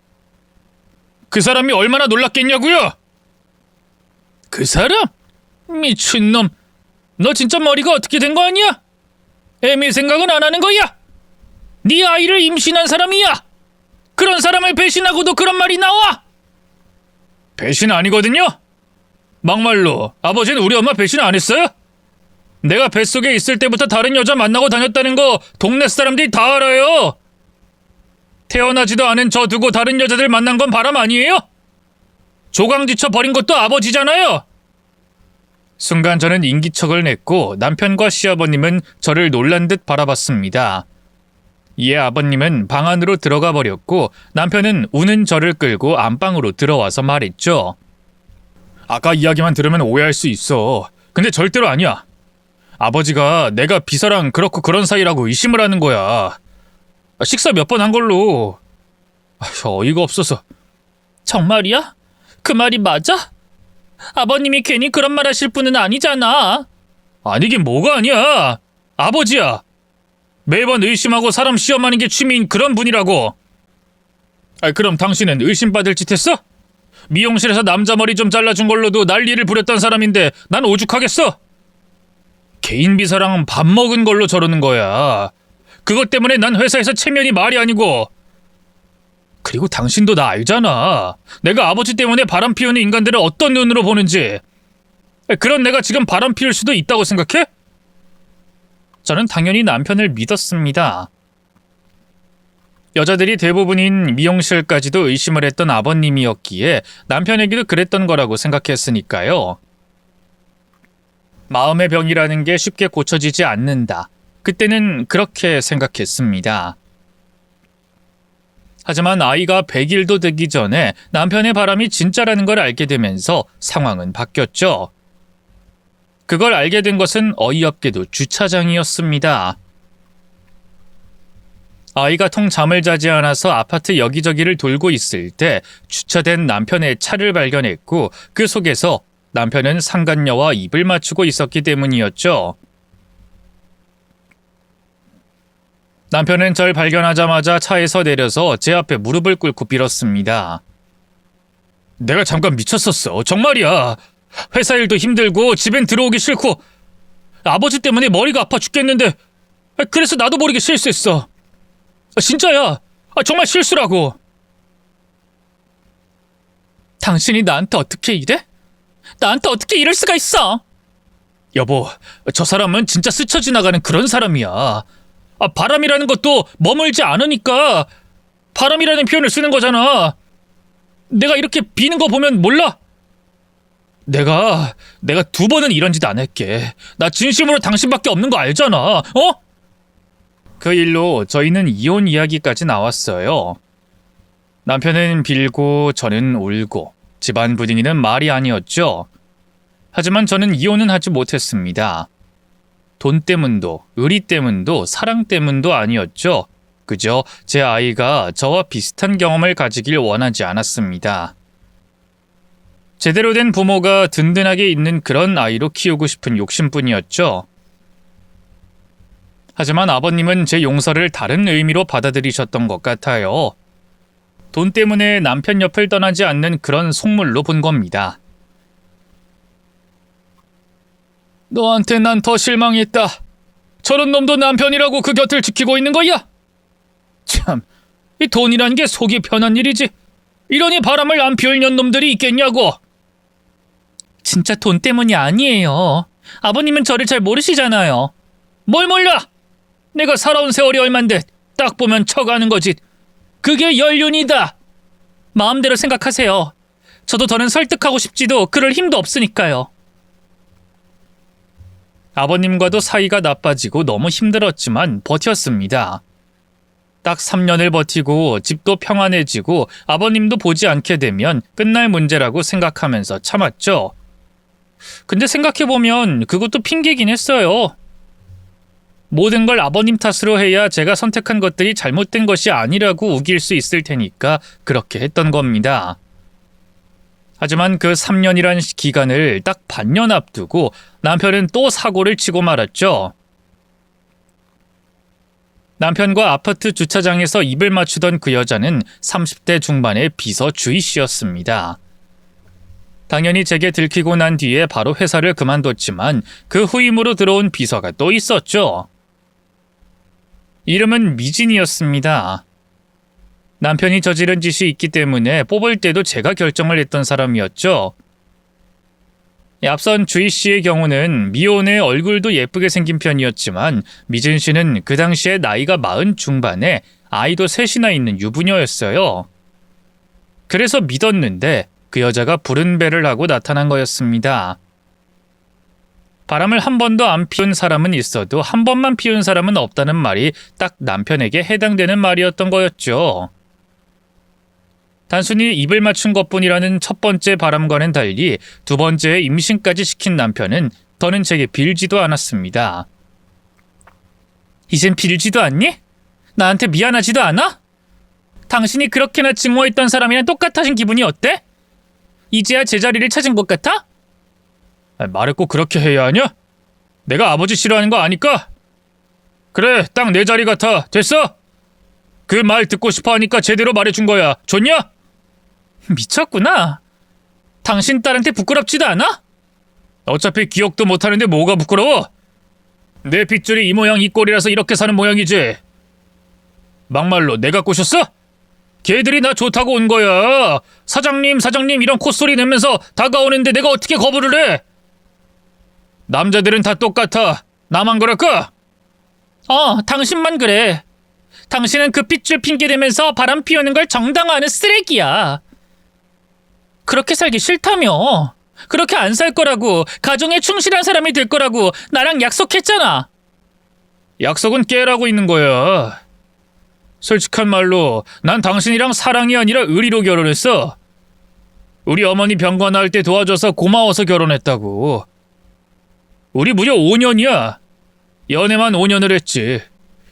그 사람이 얼마나 놀랐겠냐고요? 그 사람? 미친놈. 너 진짜 머리가 어떻게 된 거 아니야? 애미 생각은 안 하는 거야? 네 아이를 임신한 사람이야. 그런 사람을 배신하고도 그런 말이 나와? 배신 아니거든요? 막말로 아버지는 우리 엄마 배신 안 했어요? 내가 뱃속에 있을 때부터 다른 여자 만나고 다녔다는 거 동네 사람들이 다 알아요. 태어나지도 않은 저 두고 다른 여자들 만난 건 바람 아니에요? 조강지쳐 버린 것도 아버지잖아요. 순간 저는 인기척을 냈고 남편과 시아버님은 저를 놀란 듯 바라봤습니다. 이에 아버님은 방 안으로 들어가 버렸고 남편은 우는 저를 끌고 안방으로 들어와서 말했죠. 아까 이야기만 들으면 오해할 수 있어. 근데 절대로 아니야. 아버지가 내가 비서랑 그렇고 그런 사이라고 의심을 하는 거야. 식사 몇 번 한 걸로. 어이가 없어서. 정말이야? 그 말이 맞아? 아버님이 괜히 그런 말 하실 분은 아니잖아. 아니긴 뭐가 아니야. 아버지야. 매번 의심하고 사람 시험하는 게 취미인 그런 분이라고. 그럼 당신은 의심받을 짓 했어? 미용실에서 남자 머리 좀 잘라준 걸로도 난리를 부렸던 사람인데 난 오죽하겠어? 개인 비서랑 밥 먹은 걸로 저러는 거야. 그것 때문에 난 회사에서 체면이 말이 아니고. 그리고 당신도 나 알잖아. 내가 아버지 때문에 바람 피우는 인간들을 어떤 눈으로 보는지. 그런 내가 지금 바람 피울 수도 있다고 생각해? 저는 당연히 남편을 믿었습니다. 여자들이 대부분인 미용실까지도 의심을 했던 아버님이었기에 남편에게도 그랬던 거라고 생각했으니까요. 마음의 병이라는 게 쉽게 고쳐지지 않는다. 그때는 그렇게 생각했습니다. 하지만 아이가 100일도 되기 전에 남편의 바람이 진짜라는 걸 알게 되면서 상황은 바뀌었죠. 그걸 알게 된 것은 어이없게도 주차장이었습니다. 아이가 통 잠을 자지 않아서 아파트 여기저기를 돌고 있을 때 주차된 남편의 차를 발견했고 그 속에서 남편은 상간녀와 입을 맞추고 있었기 때문이었죠. 남편은 절 발견하자마자 차에서 내려서 제 앞에 무릎을 꿇고 빌었습니다. 내가 잠깐 미쳤었어. 정말이야. 회사 일도 힘들고 집엔 들어오기 싫고 아버지 때문에 머리가 아파 죽겠는데 그래서 나도 모르게 실수했어. 진짜야. 정말 실수라고. 당신이 나한테 어떻게 이래? 나한테 어떻게 이럴 수가 있어? 여보, 저 사람은 진짜 스쳐 지나가는 그런 사람이야. 바람이라는 것도 머물지 않으니까 바람이라는 표현을 쓰는 거잖아. 내가 이렇게 비는 거 보면 몰라? 내가 2번은 이런 짓 안 할게. 나 진심으로 당신밖에 없는 거 알잖아. 어? 그 일로 저희는 이혼 이야기까지 나왔어요. 남편은 빌고 저는 울고 집안 분위기는 말이 아니었죠. 하지만 저는 이혼은 하지 못했습니다. 돈 때문도 의리 때문도 사랑 때문도 아니었죠. 그저 제 아이가 저와 비슷한 경험을 가지길 원하지 않았습니다. 제대로 된 부모가 든든하게 있는 그런 아이로 키우고 싶은 욕심뿐이었죠. 하지만 아버님은 제 용서를 다른 의미로 받아들이셨던 것 같아요. 돈 때문에 남편 옆을 떠나지 않는 그런 속물로 본 겁니다. 너한테 난 더 실망했다. 저런 놈도 남편이라고 그 곁을 지키고 있는 거야? 참, 이 돈이란 게 속이 편한 일이지. 이러니 바람을 안 피울 년놈들이 있겠냐고. 진짜 돈 때문이 아니에요. 아버님은 저를 잘 모르시잖아요. 뭘 몰라? 내가 살아온 세월이 얼만데 딱 보면 쳐가는 거지. 그게 연륜이다. 마음대로 생각하세요. 저도 더는 설득하고 싶지도 그럴 힘도 없으니까요. 아버님과도 사이가 나빠지고 너무 힘들었지만 버텼습니다. 딱 3년을 버티고 집도 평안해지고 아버님도 보지 않게 되면 끝날 문제라고 생각하면서 참았죠. 근데 생각해보면 그것도 핑계긴 했어요. 모든 걸 아버님 탓으로 해야 제가 선택한 것들이 잘못된 것이 아니라고 우길 수 있을 테니까 그렇게 했던 겁니다. 하지만 그 3년이란 기간을 딱 반년 앞두고 남편은 또 사고를 치고 말았죠. 남편과 아파트 주차장에서 입을 맞추던 그 여자는 30대 중반의 비서 주희 씨였습니다. 당연히 제게 들키고 난 뒤에 바로 회사를 그만뒀지만 그 후임으로 들어온 비서가 또 있었죠. 이름은 미진이었습니다. 남편이 저지른 짓이 있기 때문에 뽑을 때도 제가 결정을 했던 사람이었죠. 앞선 주희 씨의 경우는 미혼에 얼굴도 예쁘게 생긴 편이었지만 미진 씨는 그 당시에 나이가 40 중반에 아이도 셋이나 있는 유부녀였어요. 그래서 믿었는데 그 여자가 부른 배를 하고 나타난 거였습니다. 바람을 한 번도 안 피운 사람은 있어도 한 번만 피운 사람은 없다는 말이 딱 남편에게 해당되는 말이었던 거였죠. 단순히 입을 맞춘 것뿐이라는 첫 번째 바람과는 달리 두 번째에 임신까지 시킨 남편은 더는 제게 빌지도 않았습니다. 이젠 빌지도 않니? 나한테 미안하지도 않아? 당신이 그렇게나 증오했던 사람이랑 똑같아진 기분이 어때? 이제야 제자리를 찾은 것 같아? 말을 꼭 그렇게 해야 하냐? 내가 아버지 싫어하는 거 아니까? 그래, 딱 내 자리 같아. 됐어? 그 말 듣고 싶어 하니까 제대로 말해준 거야. 좋냐? 미쳤구나. 당신 딸한테 부끄럽지도 않아? 어차피 기억도 못하는데 뭐가 부끄러워? 내 핏줄이 이 모양 이 꼴이라서 이렇게 사는 모양이지. 막말로 내가 꼬셨어? 걔들이 나 좋다고 온 거야. 사장님 이런 콧소리 내면서 다가오는데 내가 어떻게 거부를 해? 남자들은 다 똑같아. 나만 그럴까? 당신만 그래. 당신은 그 핏줄 핑계대면서 바람 피우는 걸 정당화하는 쓰레기야. 그렇게 살기 싫다며. 그렇게 안 살 거라고, 가정에 충실한 사람이 될 거라고 나랑 약속했잖아. 약속은 깨라고 있는 거야. 솔직한 말로 난 당신이랑 사랑이 아니라 의리로 결혼했어. 우리 어머니 병가 나을 때 도와줘서 고마워서 결혼했다고. 우리 무려 5년이야. 연애만 5년을 했지.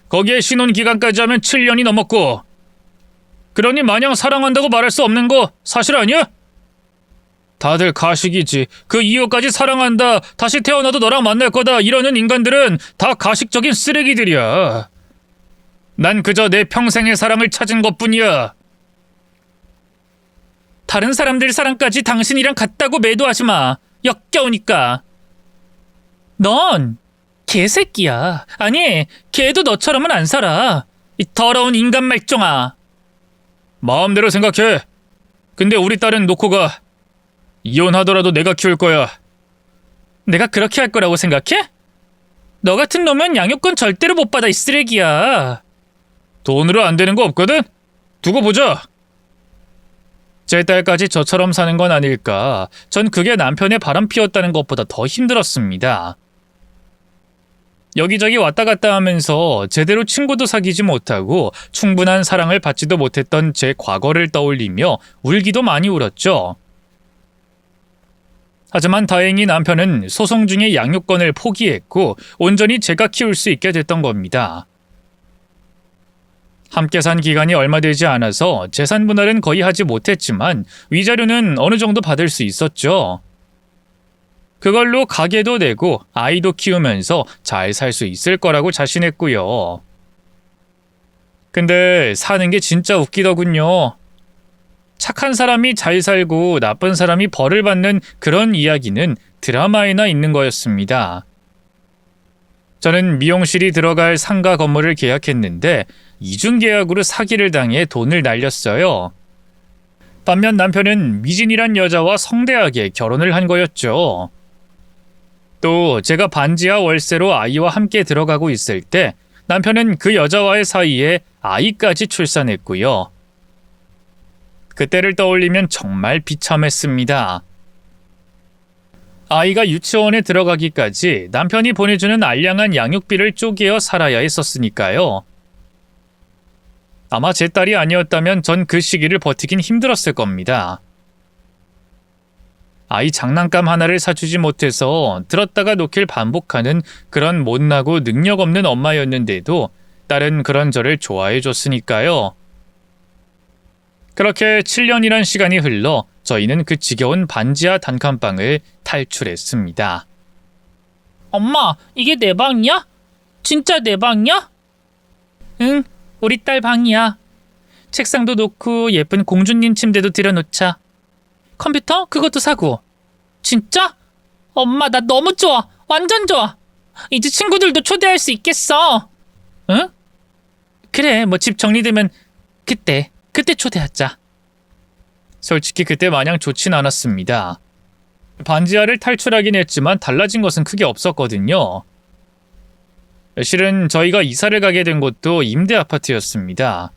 거기에 신혼 기간까지 하면 7년이 넘었고. 그러니 마냥 사랑한다고 말할 수 없는 거 사실 아니야? 다들 가식이지. 그 이후까지 사랑한다, 다시 태어나도 너랑 만날 거다 이러는 인간들은 다 가식적인 쓰레기들이야. 난 그저 내 평생의 사랑을 찾은 것뿐이야. 다른 사람들 사랑까지 당신이랑 같다고 매도하지 마. 역겨우니까. 넌 개새끼야. 아니, 걔도 너처럼은 안 살아. 이 더러운 인간 말종아. 마음대로 생각해. 근데 우리 딸은 놓고 가. 이혼하더라도 내가 키울 거야. 내가 그렇게 할 거라고 생각해? 너 같은 놈은 양육권 절대로 못 받아, 이 쓰레기야. 돈으로 안 되는 거 없거든? 두고 보자. 제 딸까지 저처럼 사는 건 아닐까. 전 그게 남편의 바람 피웠다는 것보다 더 힘들었습니다. 여기저기 왔다 갔다 하면서 제대로 친구도 사귀지 못하고 충분한 사랑을 받지도 못했던 제 과거를 떠올리며 울기도 많이 울었죠. 하지만 다행히 남편은 소송 중에 양육권을 포기했고 온전히 제가 키울 수 있게 됐던 겁니다. 함께 산 기간이 얼마 되지 않아서 재산 분할은 거의 하지 못했지만 위자료는 어느 정도 받을 수 있었죠. 그걸로 가게도 내고 아이도 키우면서 잘 살 수 있을 거라고 자신했고요. 근데 사는 게 진짜 웃기더군요. 착한 사람이 잘 살고 나쁜 사람이 벌을 받는 그런 이야기는 드라마에나 있는 거였습니다. 저는 미용실이 들어갈 상가 건물을 계약했는데 이중계약으로 사기를 당해 돈을 날렸어요. 반면 남편은 미진이란 여자와 성대하게 결혼을 한 거였죠. 또 제가 반지하 월세로 아이와 함께 들어가고 있을 때 남편은 그 여자와의 사이에 아이까지 출산했고요. 그때를 떠올리면 정말 비참했습니다. 아이가 유치원에 들어가기까지 남편이 보내주는 알량한 양육비를 쪼개어 살아야 했었으니까요. 아마 제 딸이 아니었다면 전 그 시기를 버티긴 힘들었을 겁니다. 아이 장난감 하나를 사주지 못해서 들었다가 놓길 반복하는 그런 못나고 능력 없는 엄마였는데도 딸은 그런 저를 좋아해 줬으니까요. 그렇게 7년이란 시간이 흘러 저희는 그 지겨운 반지하 단칸방을 탈출했습니다. 엄마, 이게 내 방이야? 진짜 내 방이야? 응, 우리 딸 방이야. 책상도 놓고 예쁜 공주님 침대도 들여놓자. 컴퓨터? 그것도 사고. 진짜? 엄마, 나 너무 좋아. 완전 좋아. 이제 친구들도 초대할 수 있겠어. 응? 그래, 뭐 집 정리되면 그때 초대하자. 솔직히 그때 마냥 좋진 않았습니다. 반지하를 탈출하긴 했지만 달라진 것은 크게 없었거든요. 실은 저희가 이사를 가게 된 곳도 임대 아파트였습니다.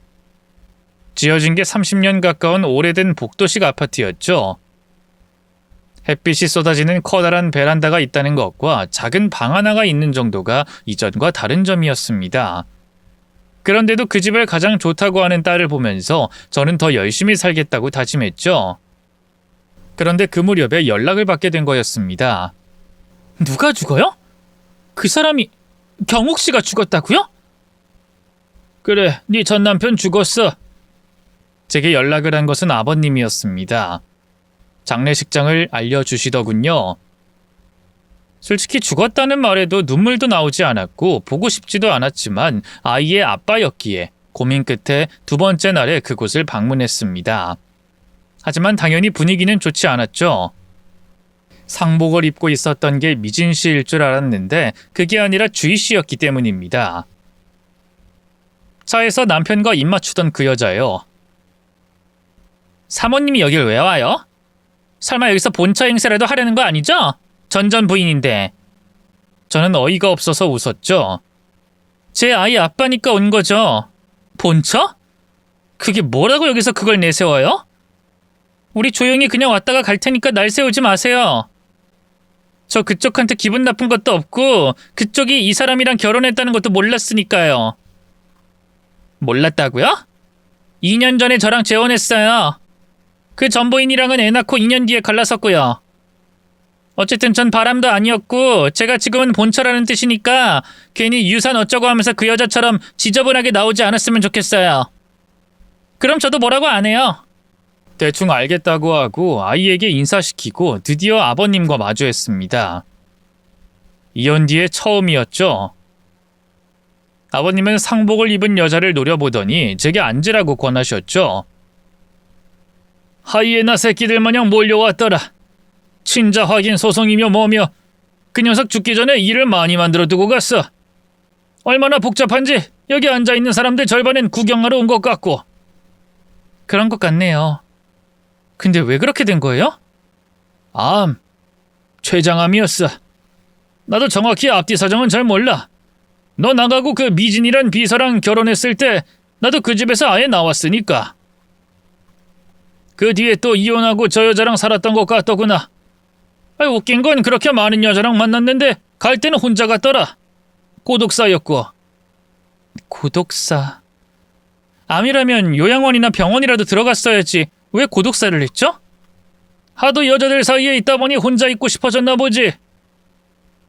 지어진 게 30년 가까운 오래된 복도식 아파트였죠. 햇빛이 쏟아지는 커다란 베란다가 있다는 것과 작은 방 하나가 있는 정도가 이전과 다른 점이었습니다. 그런데도 그 집을 가장 좋다고 하는 딸을 보면서 저는 더 열심히 살겠다고 다짐했죠. 그런데 그 무렵에 연락을 받게 된 거였습니다. 누가 죽어요? 그 사람이 경욱 씨가 죽었다고요? 그래, 네 전 남편 죽었어. 제게 연락을 한 것은 아버님이었습니다. 장례식장을 알려주시더군요. 솔직히 죽었다는 말에도 눈물도 나오지 않았고 보고 싶지도 않았지만 아이의 아빠였기에 고민 끝에 두 번째 날에 그곳을 방문했습니다. 하지만 당연히 분위기는 좋지 않았죠. 상복을 입고 있었던 게 미진 씨일 줄 알았는데 그게 아니라 주희 씨였기 때문입니다. 차에서 남편과 입 맞추던 그 여자요. 사모님이 여길 왜 와요? 설마 여기서 본처 행세라도 하려는 거 아니죠? 전전 부인인데. 저는 어이가 없어서 웃었죠. 제 아이 아빠니까 온 거죠. 본처? 그게 뭐라고 여기서 그걸 내세워요? 우리 조용히 그냥 왔다가 갈 테니까 날 세우지 마세요. 저 그쪽한테 기분 나쁜 것도 없고 그쪽이 이 사람이랑 결혼했다는 것도 몰랐으니까요. 몰랐다고요? 2년 전에 저랑 재혼했어요. 그 전부인이랑은 애 낳고 2년 뒤에 갈라섰고요. 어쨌든 전 바람도 아니었고 제가 지금은 본처라는 뜻이니까 괜히 유산 어쩌고 하면서 그 여자처럼 지저분하게 나오지 않았으면 좋겠어요. 그럼 저도 뭐라고 안 해요. 대충 알겠다고 하고 아이에게 인사시키고 드디어 아버님과 마주했습니다. 이혼 뒤에 처음이었죠. 아버님은 상복을 입은 여자를 노려보더니 제게 앉으라고 권하셨죠. 하이에나 새끼들 마냥 몰려왔더라. 친자 확인 소송이며 뭐며 그 녀석 죽기 전에 일을 많이 만들어 두고 갔어. 얼마나 복잡한지 여기 앉아있는 사람들 절반은 구경하러 온 것 같고. 그런 것 같네요. 근데 왜 그렇게 된 거예요? 암. 췌장암이었어. 나도 정확히 앞뒤 사정은 잘 몰라. 너 나가고 그 미진이란 비서랑 결혼했을 때 나도 그 집에서 아예 나왔으니까. 그 뒤에 또 이혼하고 저 여자랑 살았던 것 같더구나. 웃긴 건 그렇게 많은 여자랑 만났는데 갈 때는 혼자 갔더라. 고독사였고. 고독사. 암이라면 요양원이나 병원이라도 들어갔어야지. 왜 고독사를 했죠? 하도 여자들 사이에 있다 보니 혼자 있고 싶어졌나 보지.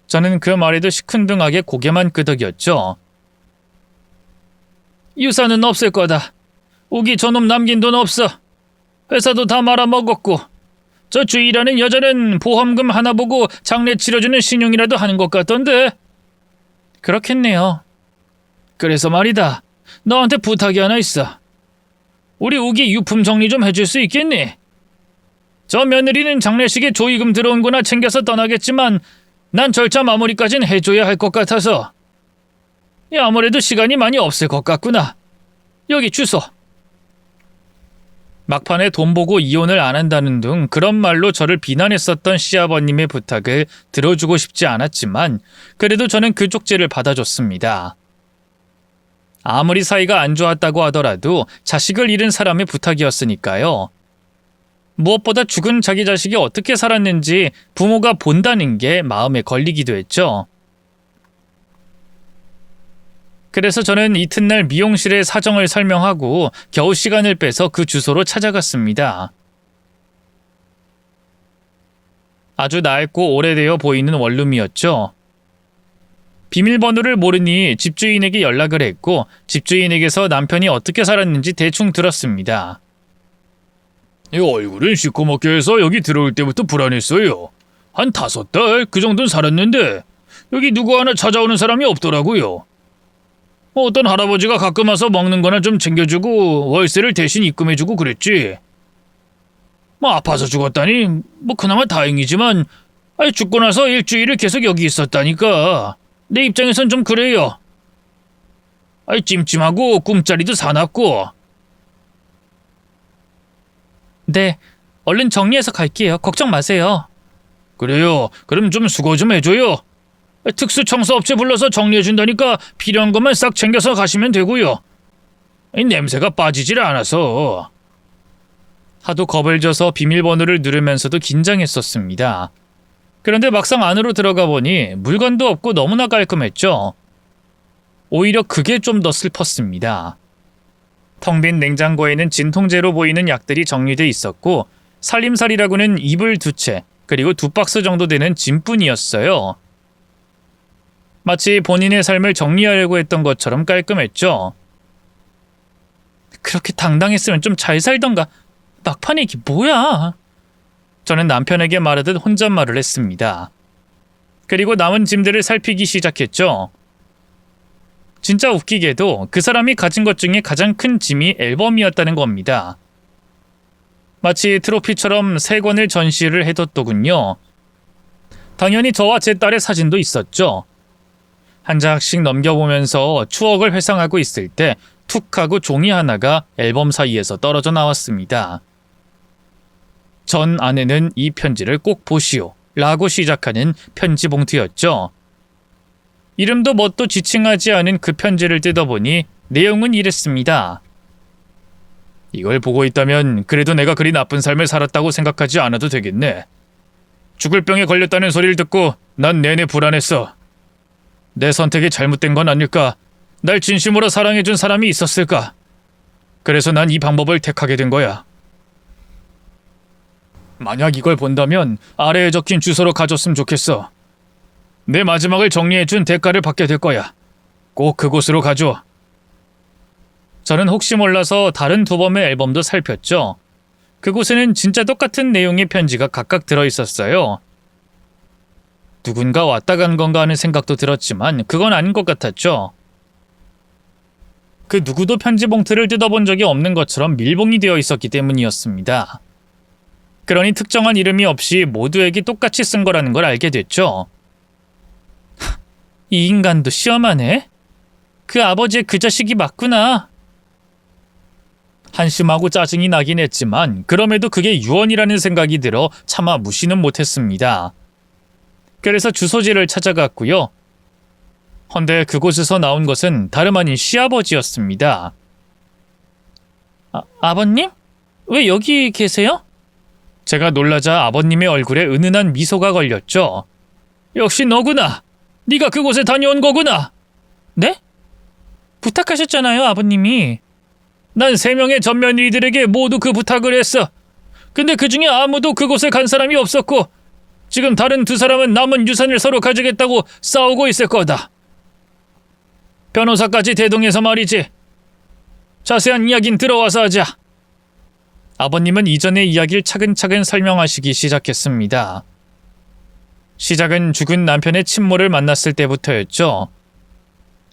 저는 그 말에도 시큰둥하게 고개만 끄덕였죠. 유산은 없을 거다. 우기 저놈 남긴 돈 없어. 회사도 다 말아먹었고 저 주희라는 여자는 보험금 하나 보고 장례 치러주는 신용이라도 하는 것 같던데. 그렇겠네요. 그래서 말이다. 너한테 부탁이 하나 있어. 우리 우기 유품 정리 좀 해줄 수 있겠니? 저 며느리는 장례식에 조의금 들어온 거나 챙겨서 떠나겠지만 난 절차 마무리까진 해줘야 할 것 같아서. 아무래도 시간이 많이 없을 것 같구나. 여기 주소. 막판에 돈 보고 이혼을 안 한다는 등 그런 말로 저를 비난했었던 시아버님의 부탁을 들어주고 싶지 않았지만 그래도 저는 그 쪽지를 받아줬습니다. 아무리 사이가 안 좋았다고 하더라도 자식을 잃은 사람의 부탁이었으니까요. 무엇보다 죽은 자기 자식이 어떻게 살았는지 부모가 본다는 게 마음에 걸리기도 했죠. 그래서 저는 이튿날 미용실에 사정을 설명하고 겨우 시간을 빼서 그 주소로 찾아갔습니다. 아주 낡고 오래되어 보이는 원룸이었죠. 비밀번호를 모르니 집주인에게 연락을 했고 집주인에게서 남편이 어떻게 살았는지 대충 들었습니다. 얼굴은 시커멓게 해서 여기 들어올 때부터 불안했어요. 한 5달 그 정도는 살았는데 여기 누구 하나 찾아오는 사람이 없더라고요. 어떤 할아버지가 가끔 와서 먹는 거나 좀 챙겨주고 월세를 대신 입금해주고 그랬지. 아파서 죽었다니 그나마 다행이지만 죽고 나서 일주일을 계속 여기 있었다니까 내 입장에선 좀 그래요. 찜찜하고 꿈자리도 사납고. 네, 얼른 정리해서 갈게요. 걱정 마세요. 그래요. 그럼 좀 수고 좀 해줘요. 특수청소업체 불러서 정리해준다니까 필요한 것만 싹 챙겨서 가시면 되고요. 냄새가 빠지질 않아서. 하도 겁을 줘서 비밀번호를 누르면서도 긴장했었습니다. 그런데 막상 안으로 들어가 보니 물건도 없고 너무나 깔끔했죠. 오히려 그게 좀 더 슬펐습니다. 텅 빈 냉장고에는 진통제로 보이는 약들이 정리돼 있었고 살림살이라고는 이불 2채 그리고 2박스 정도 되는 짐뿐이었어요. 마치 본인의 삶을 정리하려고 했던 것처럼 깔끔했죠. 그렇게 당당했으면 좀 잘 살던가. 막판에 이게 뭐야? 저는 남편에게 말하듯 혼잣말을 했습니다. 그리고 남은 짐들을 살피기 시작했죠. 진짜 웃기게도 그 사람이 가진 것 중에 가장 큰 짐이 앨범이었다는 겁니다. 마치 트로피처럼 3권을 전시를 해뒀더군요. 당연히 저와 제 딸의 사진도 있었죠. 한 장씩 넘겨보면서 추억을 회상하고 있을 때 툭 하고 종이 하나가 앨범 사이에서 떨어져 나왔습니다. 전 아내는 이 편지를 꼭 보시오 라고 시작하는 편지 봉투였죠. 이름도 뭣도 지칭하지 않은 그 편지를 뜯어보니 내용은 이랬습니다. 이걸 보고 있다면 그래도 내가 그리 나쁜 삶을 살았다고 생각하지 않아도 되겠네. 죽을 병에 걸렸다는 소리를 듣고 난 내내 불안했어. 내 선택이 잘못된 건 아닐까? 날 진심으로 사랑해준 사람이 있었을까? 그래서 난 이 방법을 택하게 된 거야. 만약 이걸 본다면 아래에 적힌 주소로 가줬으면 좋겠어. 내 마지막을 정리해준 대가를 받게 될 거야. 꼭 그곳으로 가줘. 저는 혹시 몰라서 다른 2범의 앨범도 살폈죠. 그곳에는 진짜 똑같은 내용의 편지가 각각 들어있었어요. 누군가 왔다 간 건가 하는 생각도 들었지만 그건 아닌 것 같았죠. 그 누구도 편지 봉투를 뜯어본 적이 없는 것처럼 밀봉이 되어 있었기 때문이었습니다. 그러니 특정한 이름이 없이 모두에게 똑같이 쓴 거라는 걸 알게 됐죠. 이 인간도 시험하네. 그 아버지의 그 자식이 맞구나. 한심하고 짜증이 나긴 했지만 그럼에도 그게 유언이라는 생각이 들어 차마 무시는 못했습니다. 그래서 주소지를 찾아갔고요. 헌데 그곳에서 나온 것은 다름 아닌 시아버지였습니다. 아버님? 왜 여기 계세요? 제가 놀라자 아버님의 얼굴에 은은한 미소가 걸렸죠. 역시 너구나. 네가 그곳에 다녀온 거구나. 네? 부탁하셨잖아요, 아버님이. 난 3명의 전면이들에게 모두 그 부탁을 했어. 근데 그 중에 아무도 그곳에 간 사람이 없었고 지금 다른 2사람은 남은 유산을 서로 가지겠다고 싸우고 있을 거다. 변호사까지 대동해서 말이지. 자세한 이야기는 들어와서 하자. 아버님은 이전의 이야기를 차근차근 설명하시기 시작했습니다. 시작은 죽은 남편의 친모를 만났을 때부터였죠.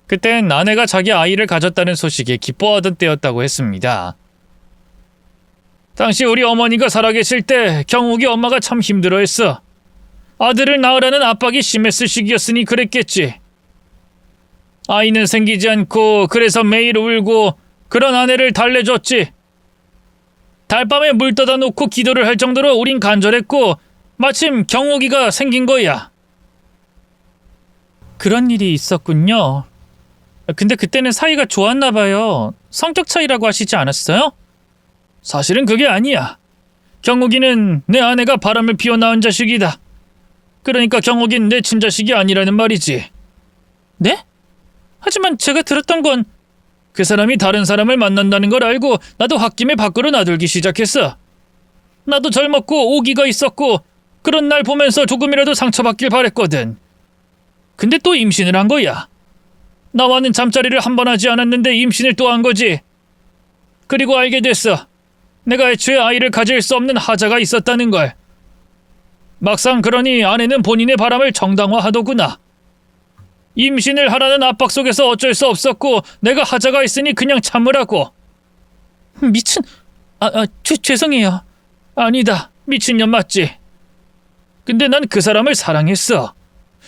그땐 아내가 자기 아이를 가졌다는 소식에 기뻐하던 때였다고 했습니다. 당시 우리 어머니가 살아계실 때 경욱이 엄마가 참 힘들어했어. 아들을 낳으라는 압박이 심했을 시기였으니 그랬겠지. 아이는 생기지 않고 그래서 매일 울고 그런 아내를 달래줬지. 달밤에 물 떠다 놓고 기도를 할 정도로 우린 간절했고 마침 경욱이가 생긴 거야. 그런 일이 있었군요. 근데 그때는 사이가 좋았나 봐요. 성격 차이라고 하시지 않았어요? 사실은 그게 아니야. 경욱이는 내 아내가 바람을 피워 낳은 자식이다. 그러니까 경욱이는 내 친자식이 아니라는 말이지. 네? 하지만 제가 들었던 건 그 사람이 다른 사람을 만난다는 걸 알고 나도 홧김에 밖으로 나들기 시작했어. 나도 젊었고 오기가 있었고 그런 날 보면서 조금이라도 상처받길 바랬거든. 근데 또 임신을 한 거야. 나와는 잠자리를 한 번 하지 않았는데 임신을 또 한 거지. 그리고 알게 됐어. 내가 애초에 아이를 가질 수 없는 하자가 있었다는 걸. 막상 그러니 아내는 본인의 바람을 정당화하더구나. 임신을 하라는 압박 속에서 어쩔 수 없었고 내가 하자가 있으니 그냥 참으라고. 미친... 죄송해요. 아니다. 미친년 맞지. 근데 난 그 사람을 사랑했어.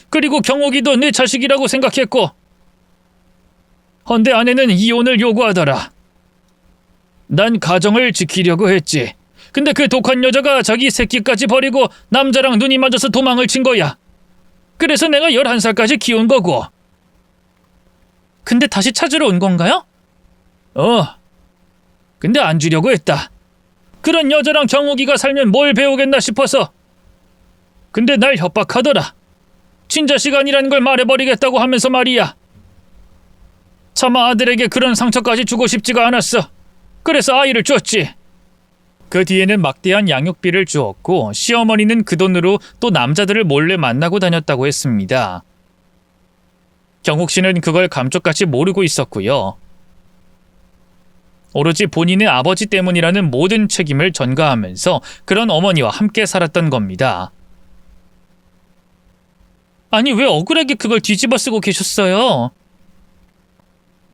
그리고 경욱이도 내 자식이라고 생각했고. 헌데 아내는 이혼을 요구하더라. 난 가정을 지키려고 했지. 근데 그 독한 여자가 자기 새끼까지 버리고 남자랑 눈이 맞아서 도망을 친 거야. 그래서 내가 11살까지 키운 거고. 근데 다시 찾으러 온 건가요? 근데 안 주려고 했다. 그런 여자랑 경욱이가 살면 뭘 배우겠나 싶어서. 근데 날 협박하더라. 친자식 아니라는 걸 말해버리겠다고 하면서 말이야. 차마 아들에게 그런 상처까지 주고 싶지가 않았어. 그래서 아이를 줬지. 그 뒤에는 막대한 양육비를 주었고 시어머니는 그 돈으로 또 남자들을 몰래 만나고 다녔다고 했습니다. 경욱 씨는 그걸 감쪽같이 모르고 있었고요. 오로지 본인의 아버지 때문이라는 모든 책임을 전가하면서 그런 어머니와 함께 살았던 겁니다. 아니 왜 억울하게 그걸 뒤집어 쓰고 계셨어요?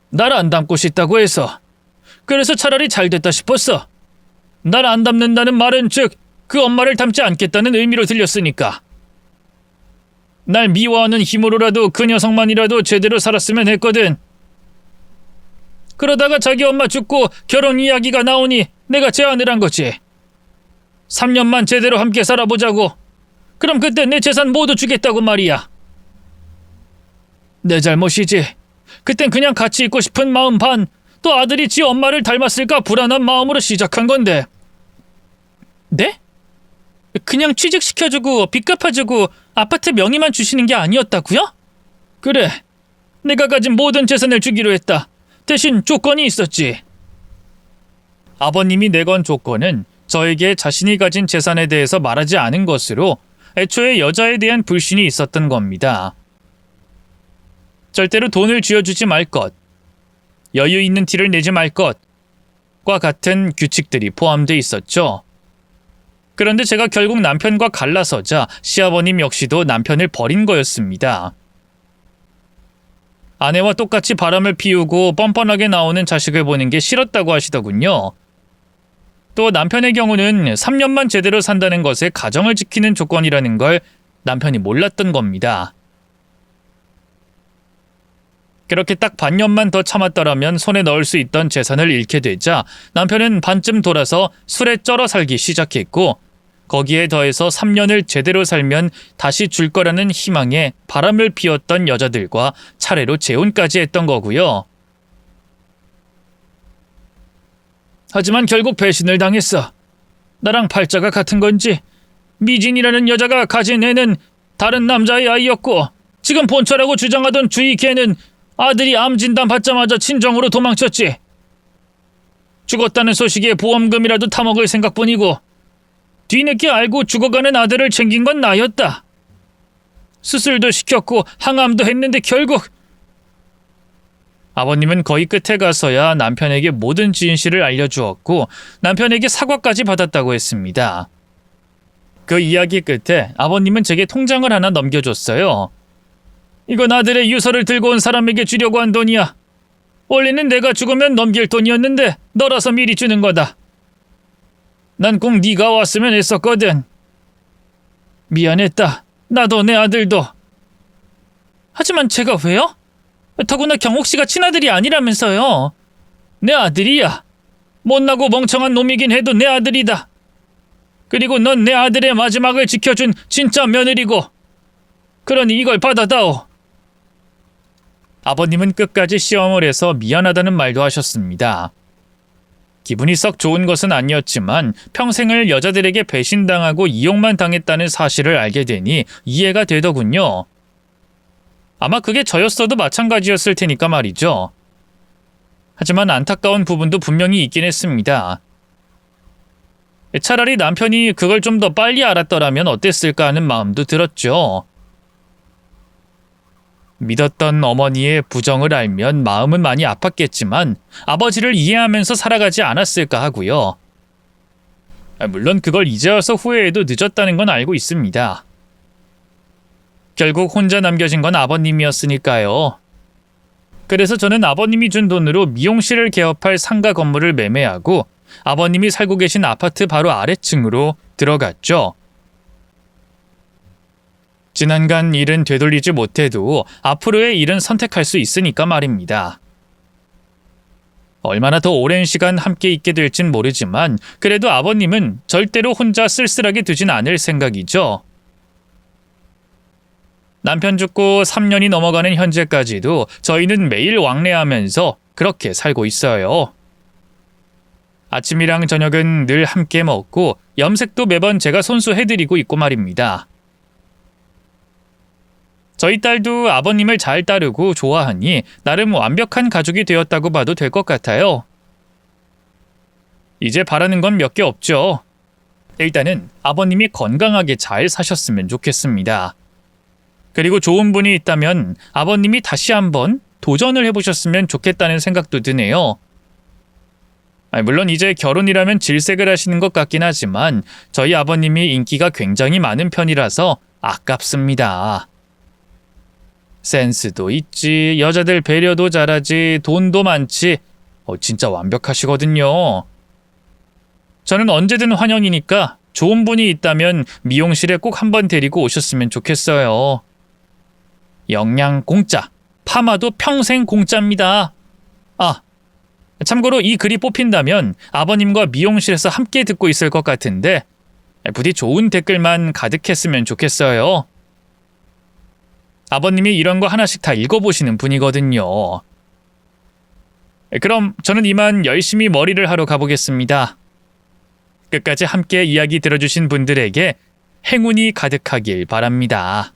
날 안 닮고 싶다고 해서. 그래서 차라리 잘 됐다 싶었어. 날 안 닮는다는 말은 즉 그 엄마를 닮지 않겠다는 의미로 들렸으니까. 날 미워하는 힘으로라도 그 녀석만이라도 제대로 살았으면 했거든. 그러다가 자기 엄마 죽고 결혼 이야기가 나오니 내가 제안을 한 거지. 3년만 제대로 함께 살아보자고. 그럼 그때 내 재산 모두 주겠다고 말이야. 내 잘못이지. 그땐 그냥 같이 있고 싶은 마음 반, 또 아들이 지 엄마를 닮았을까 불안한 마음으로 시작한 건데. 네? 그냥 취직시켜주고 빚 갚아주고 아파트 명의만 주시는 게 아니었다고요? 그래. 내가 가진 모든 재산을 주기로 했다. 대신 조건이 있었지. 아버님이 내건 조건은 저에게 자신이 가진 재산에 대해서 말하지 않은 것으로 애초에 여자에 대한 불신이 있었던 겁니다. 절대로 돈을 쥐어주지 말 것, 여유 있는 티를 내지 말 것과 같은 규칙들이 포함돼 있었죠. 그런데 제가 결국 남편과 갈라서자 시아버님 역시도 남편을 버린 거였습니다. 아내와 똑같이 바람을 피우고 뻔뻔하게 나오는 자식을 보는 게 싫었다고 하시더군요. 또 남편의 경우는 3년만 제대로 산다는 것에 가정을 지키는 조건이라는 걸 남편이 몰랐던 겁니다. 그렇게 딱 반년만 더 참았더라면 손에 넣을 수 있던 재산을 잃게 되자 남편은 반쯤 돌아서 술에 쩔어 살기 시작했고, 거기에 더해서 3년을 제대로 살면 다시 줄 거라는 희망에 바람을 피웠던 여자들과 차례로 재혼까지 했던 거고요. 하지만 결국 배신을 당했어. 나랑 팔자가 같은 건지 미진이라는 여자가 가진 애는 다른 남자의 아이였고, 지금 본처라고 주장하던 주희 걔는 아들이 암 진단 받자마자 친정으로 도망쳤지. 죽었다는 소식에 보험금이라도 타먹을 생각뿐이고, 뒤늦게 알고 죽어가는 아들을 챙긴 건 나였다. 수술도 시켰고 항암도 했는데 결국... 아버님은 거의 끝에 가서야 남편에게 모든 진실을 알려주었고 남편에게 사과까지 받았다고 했습니다. 그 이야기 끝에 아버님은 제게 통장을 하나 넘겨줬어요. 이건 아들의 유서를 들고 온 사람에게 주려고 한 돈이야. 원래는 내가 죽으면 넘길 돈이었는데 너라서 미리 주는 거다. 난 꼭 네가 왔으면 했었거든. 미안했다. 나도 내 아들도. 하지만 제가 왜요? 더구나 경옥 씨가 친아들이 아니라면서요. 내 아들이야. 못나고 멍청한 놈이긴 해도 내 아들이다. 그리고 넌 내 아들의 마지막을 지켜준 진짜 며느리고. 그러니 이걸 받아다오. 아버님은 끝까지 시험을 해서 미안하다는 말도 하셨습니다. 기분이 썩 좋은 것은 아니었지만 평생을 여자들에게 배신당하고 이용만 당했다는 사실을 알게 되니 이해가 되더군요. 아마 그게 저였어도 마찬가지였을 테니까 말이죠. 하지만 안타까운 부분도 분명히 있긴 했습니다. 차라리 남편이 그걸 좀 더 빨리 알았더라면 어땠을까 하는 마음도 들었죠. 믿었던 어머니의 부정을 알면 마음은 많이 아팠겠지만 아버지를 이해하면서 살아가지 않았을까 하고요. 물론 그걸 이제 와서 후회해도 늦었다는 건 알고 있습니다. 결국 혼자 남겨진 건 아버님이었으니까요. 그래서 저는 아버님이 준 돈으로 미용실을 개업할 상가 건물을 매매하고 아버님이 살고 계신 아파트 바로 아래층으로 들어갔죠. 지난간 일은 되돌리지 못해도 앞으로의 일은 선택할 수 있으니까 말입니다. 얼마나 더 오랜 시간 함께 있게 될진 모르지만 그래도 아버님은 절대로 혼자 쓸쓸하게 두진 않을 생각이죠. 남편 죽고 3년이 넘어가는 현재까지도 저희는 매일 왕래하면서 그렇게 살고 있어요. 아침이랑 저녁은 늘 함께 먹고 염색도 매번 제가 손수해드리고 있고 말입니다. 저희 딸도 아버님을 잘 따르고 좋아하니 나름 완벽한 가족이 되었다고 봐도 될 것 같아요. 이제 바라는 건 몇 개 없죠. 일단은 아버님이 건강하게 잘 사셨으면 좋겠습니다. 그리고 좋은 분이 있다면 아버님이 다시 한번 도전을 해보셨으면 좋겠다는 생각도 드네요. 물론 이제 결혼이라면 질색을 하시는 것 같긴 하지만 저희 아버님이 인기가 굉장히 많은 편이라서 아깝습니다. 센스도 있지, 여자들 배려도 잘하지, 돈도 많지. 진짜 완벽하시거든요. 저는 언제든 환영이니까 좋은 분이 있다면 미용실에 꼭 한번 데리고 오셨으면 좋겠어요. 영양 공짜, 파마도 평생 공짜입니다. 참고로 이 글이 뽑힌다면 아버님과 미용실에서 함께 듣고 있을 것 같은데 부디 좋은 댓글만 가득했으면 좋겠어요. 아버님이 이런 거 하나씩 다 읽어보시는 분이거든요. 그럼 저는 이만 열심히 머리를 하러 가보겠습니다. 끝까지 함께 이야기 들어주신 분들에게 행운이 가득하길 바랍니다.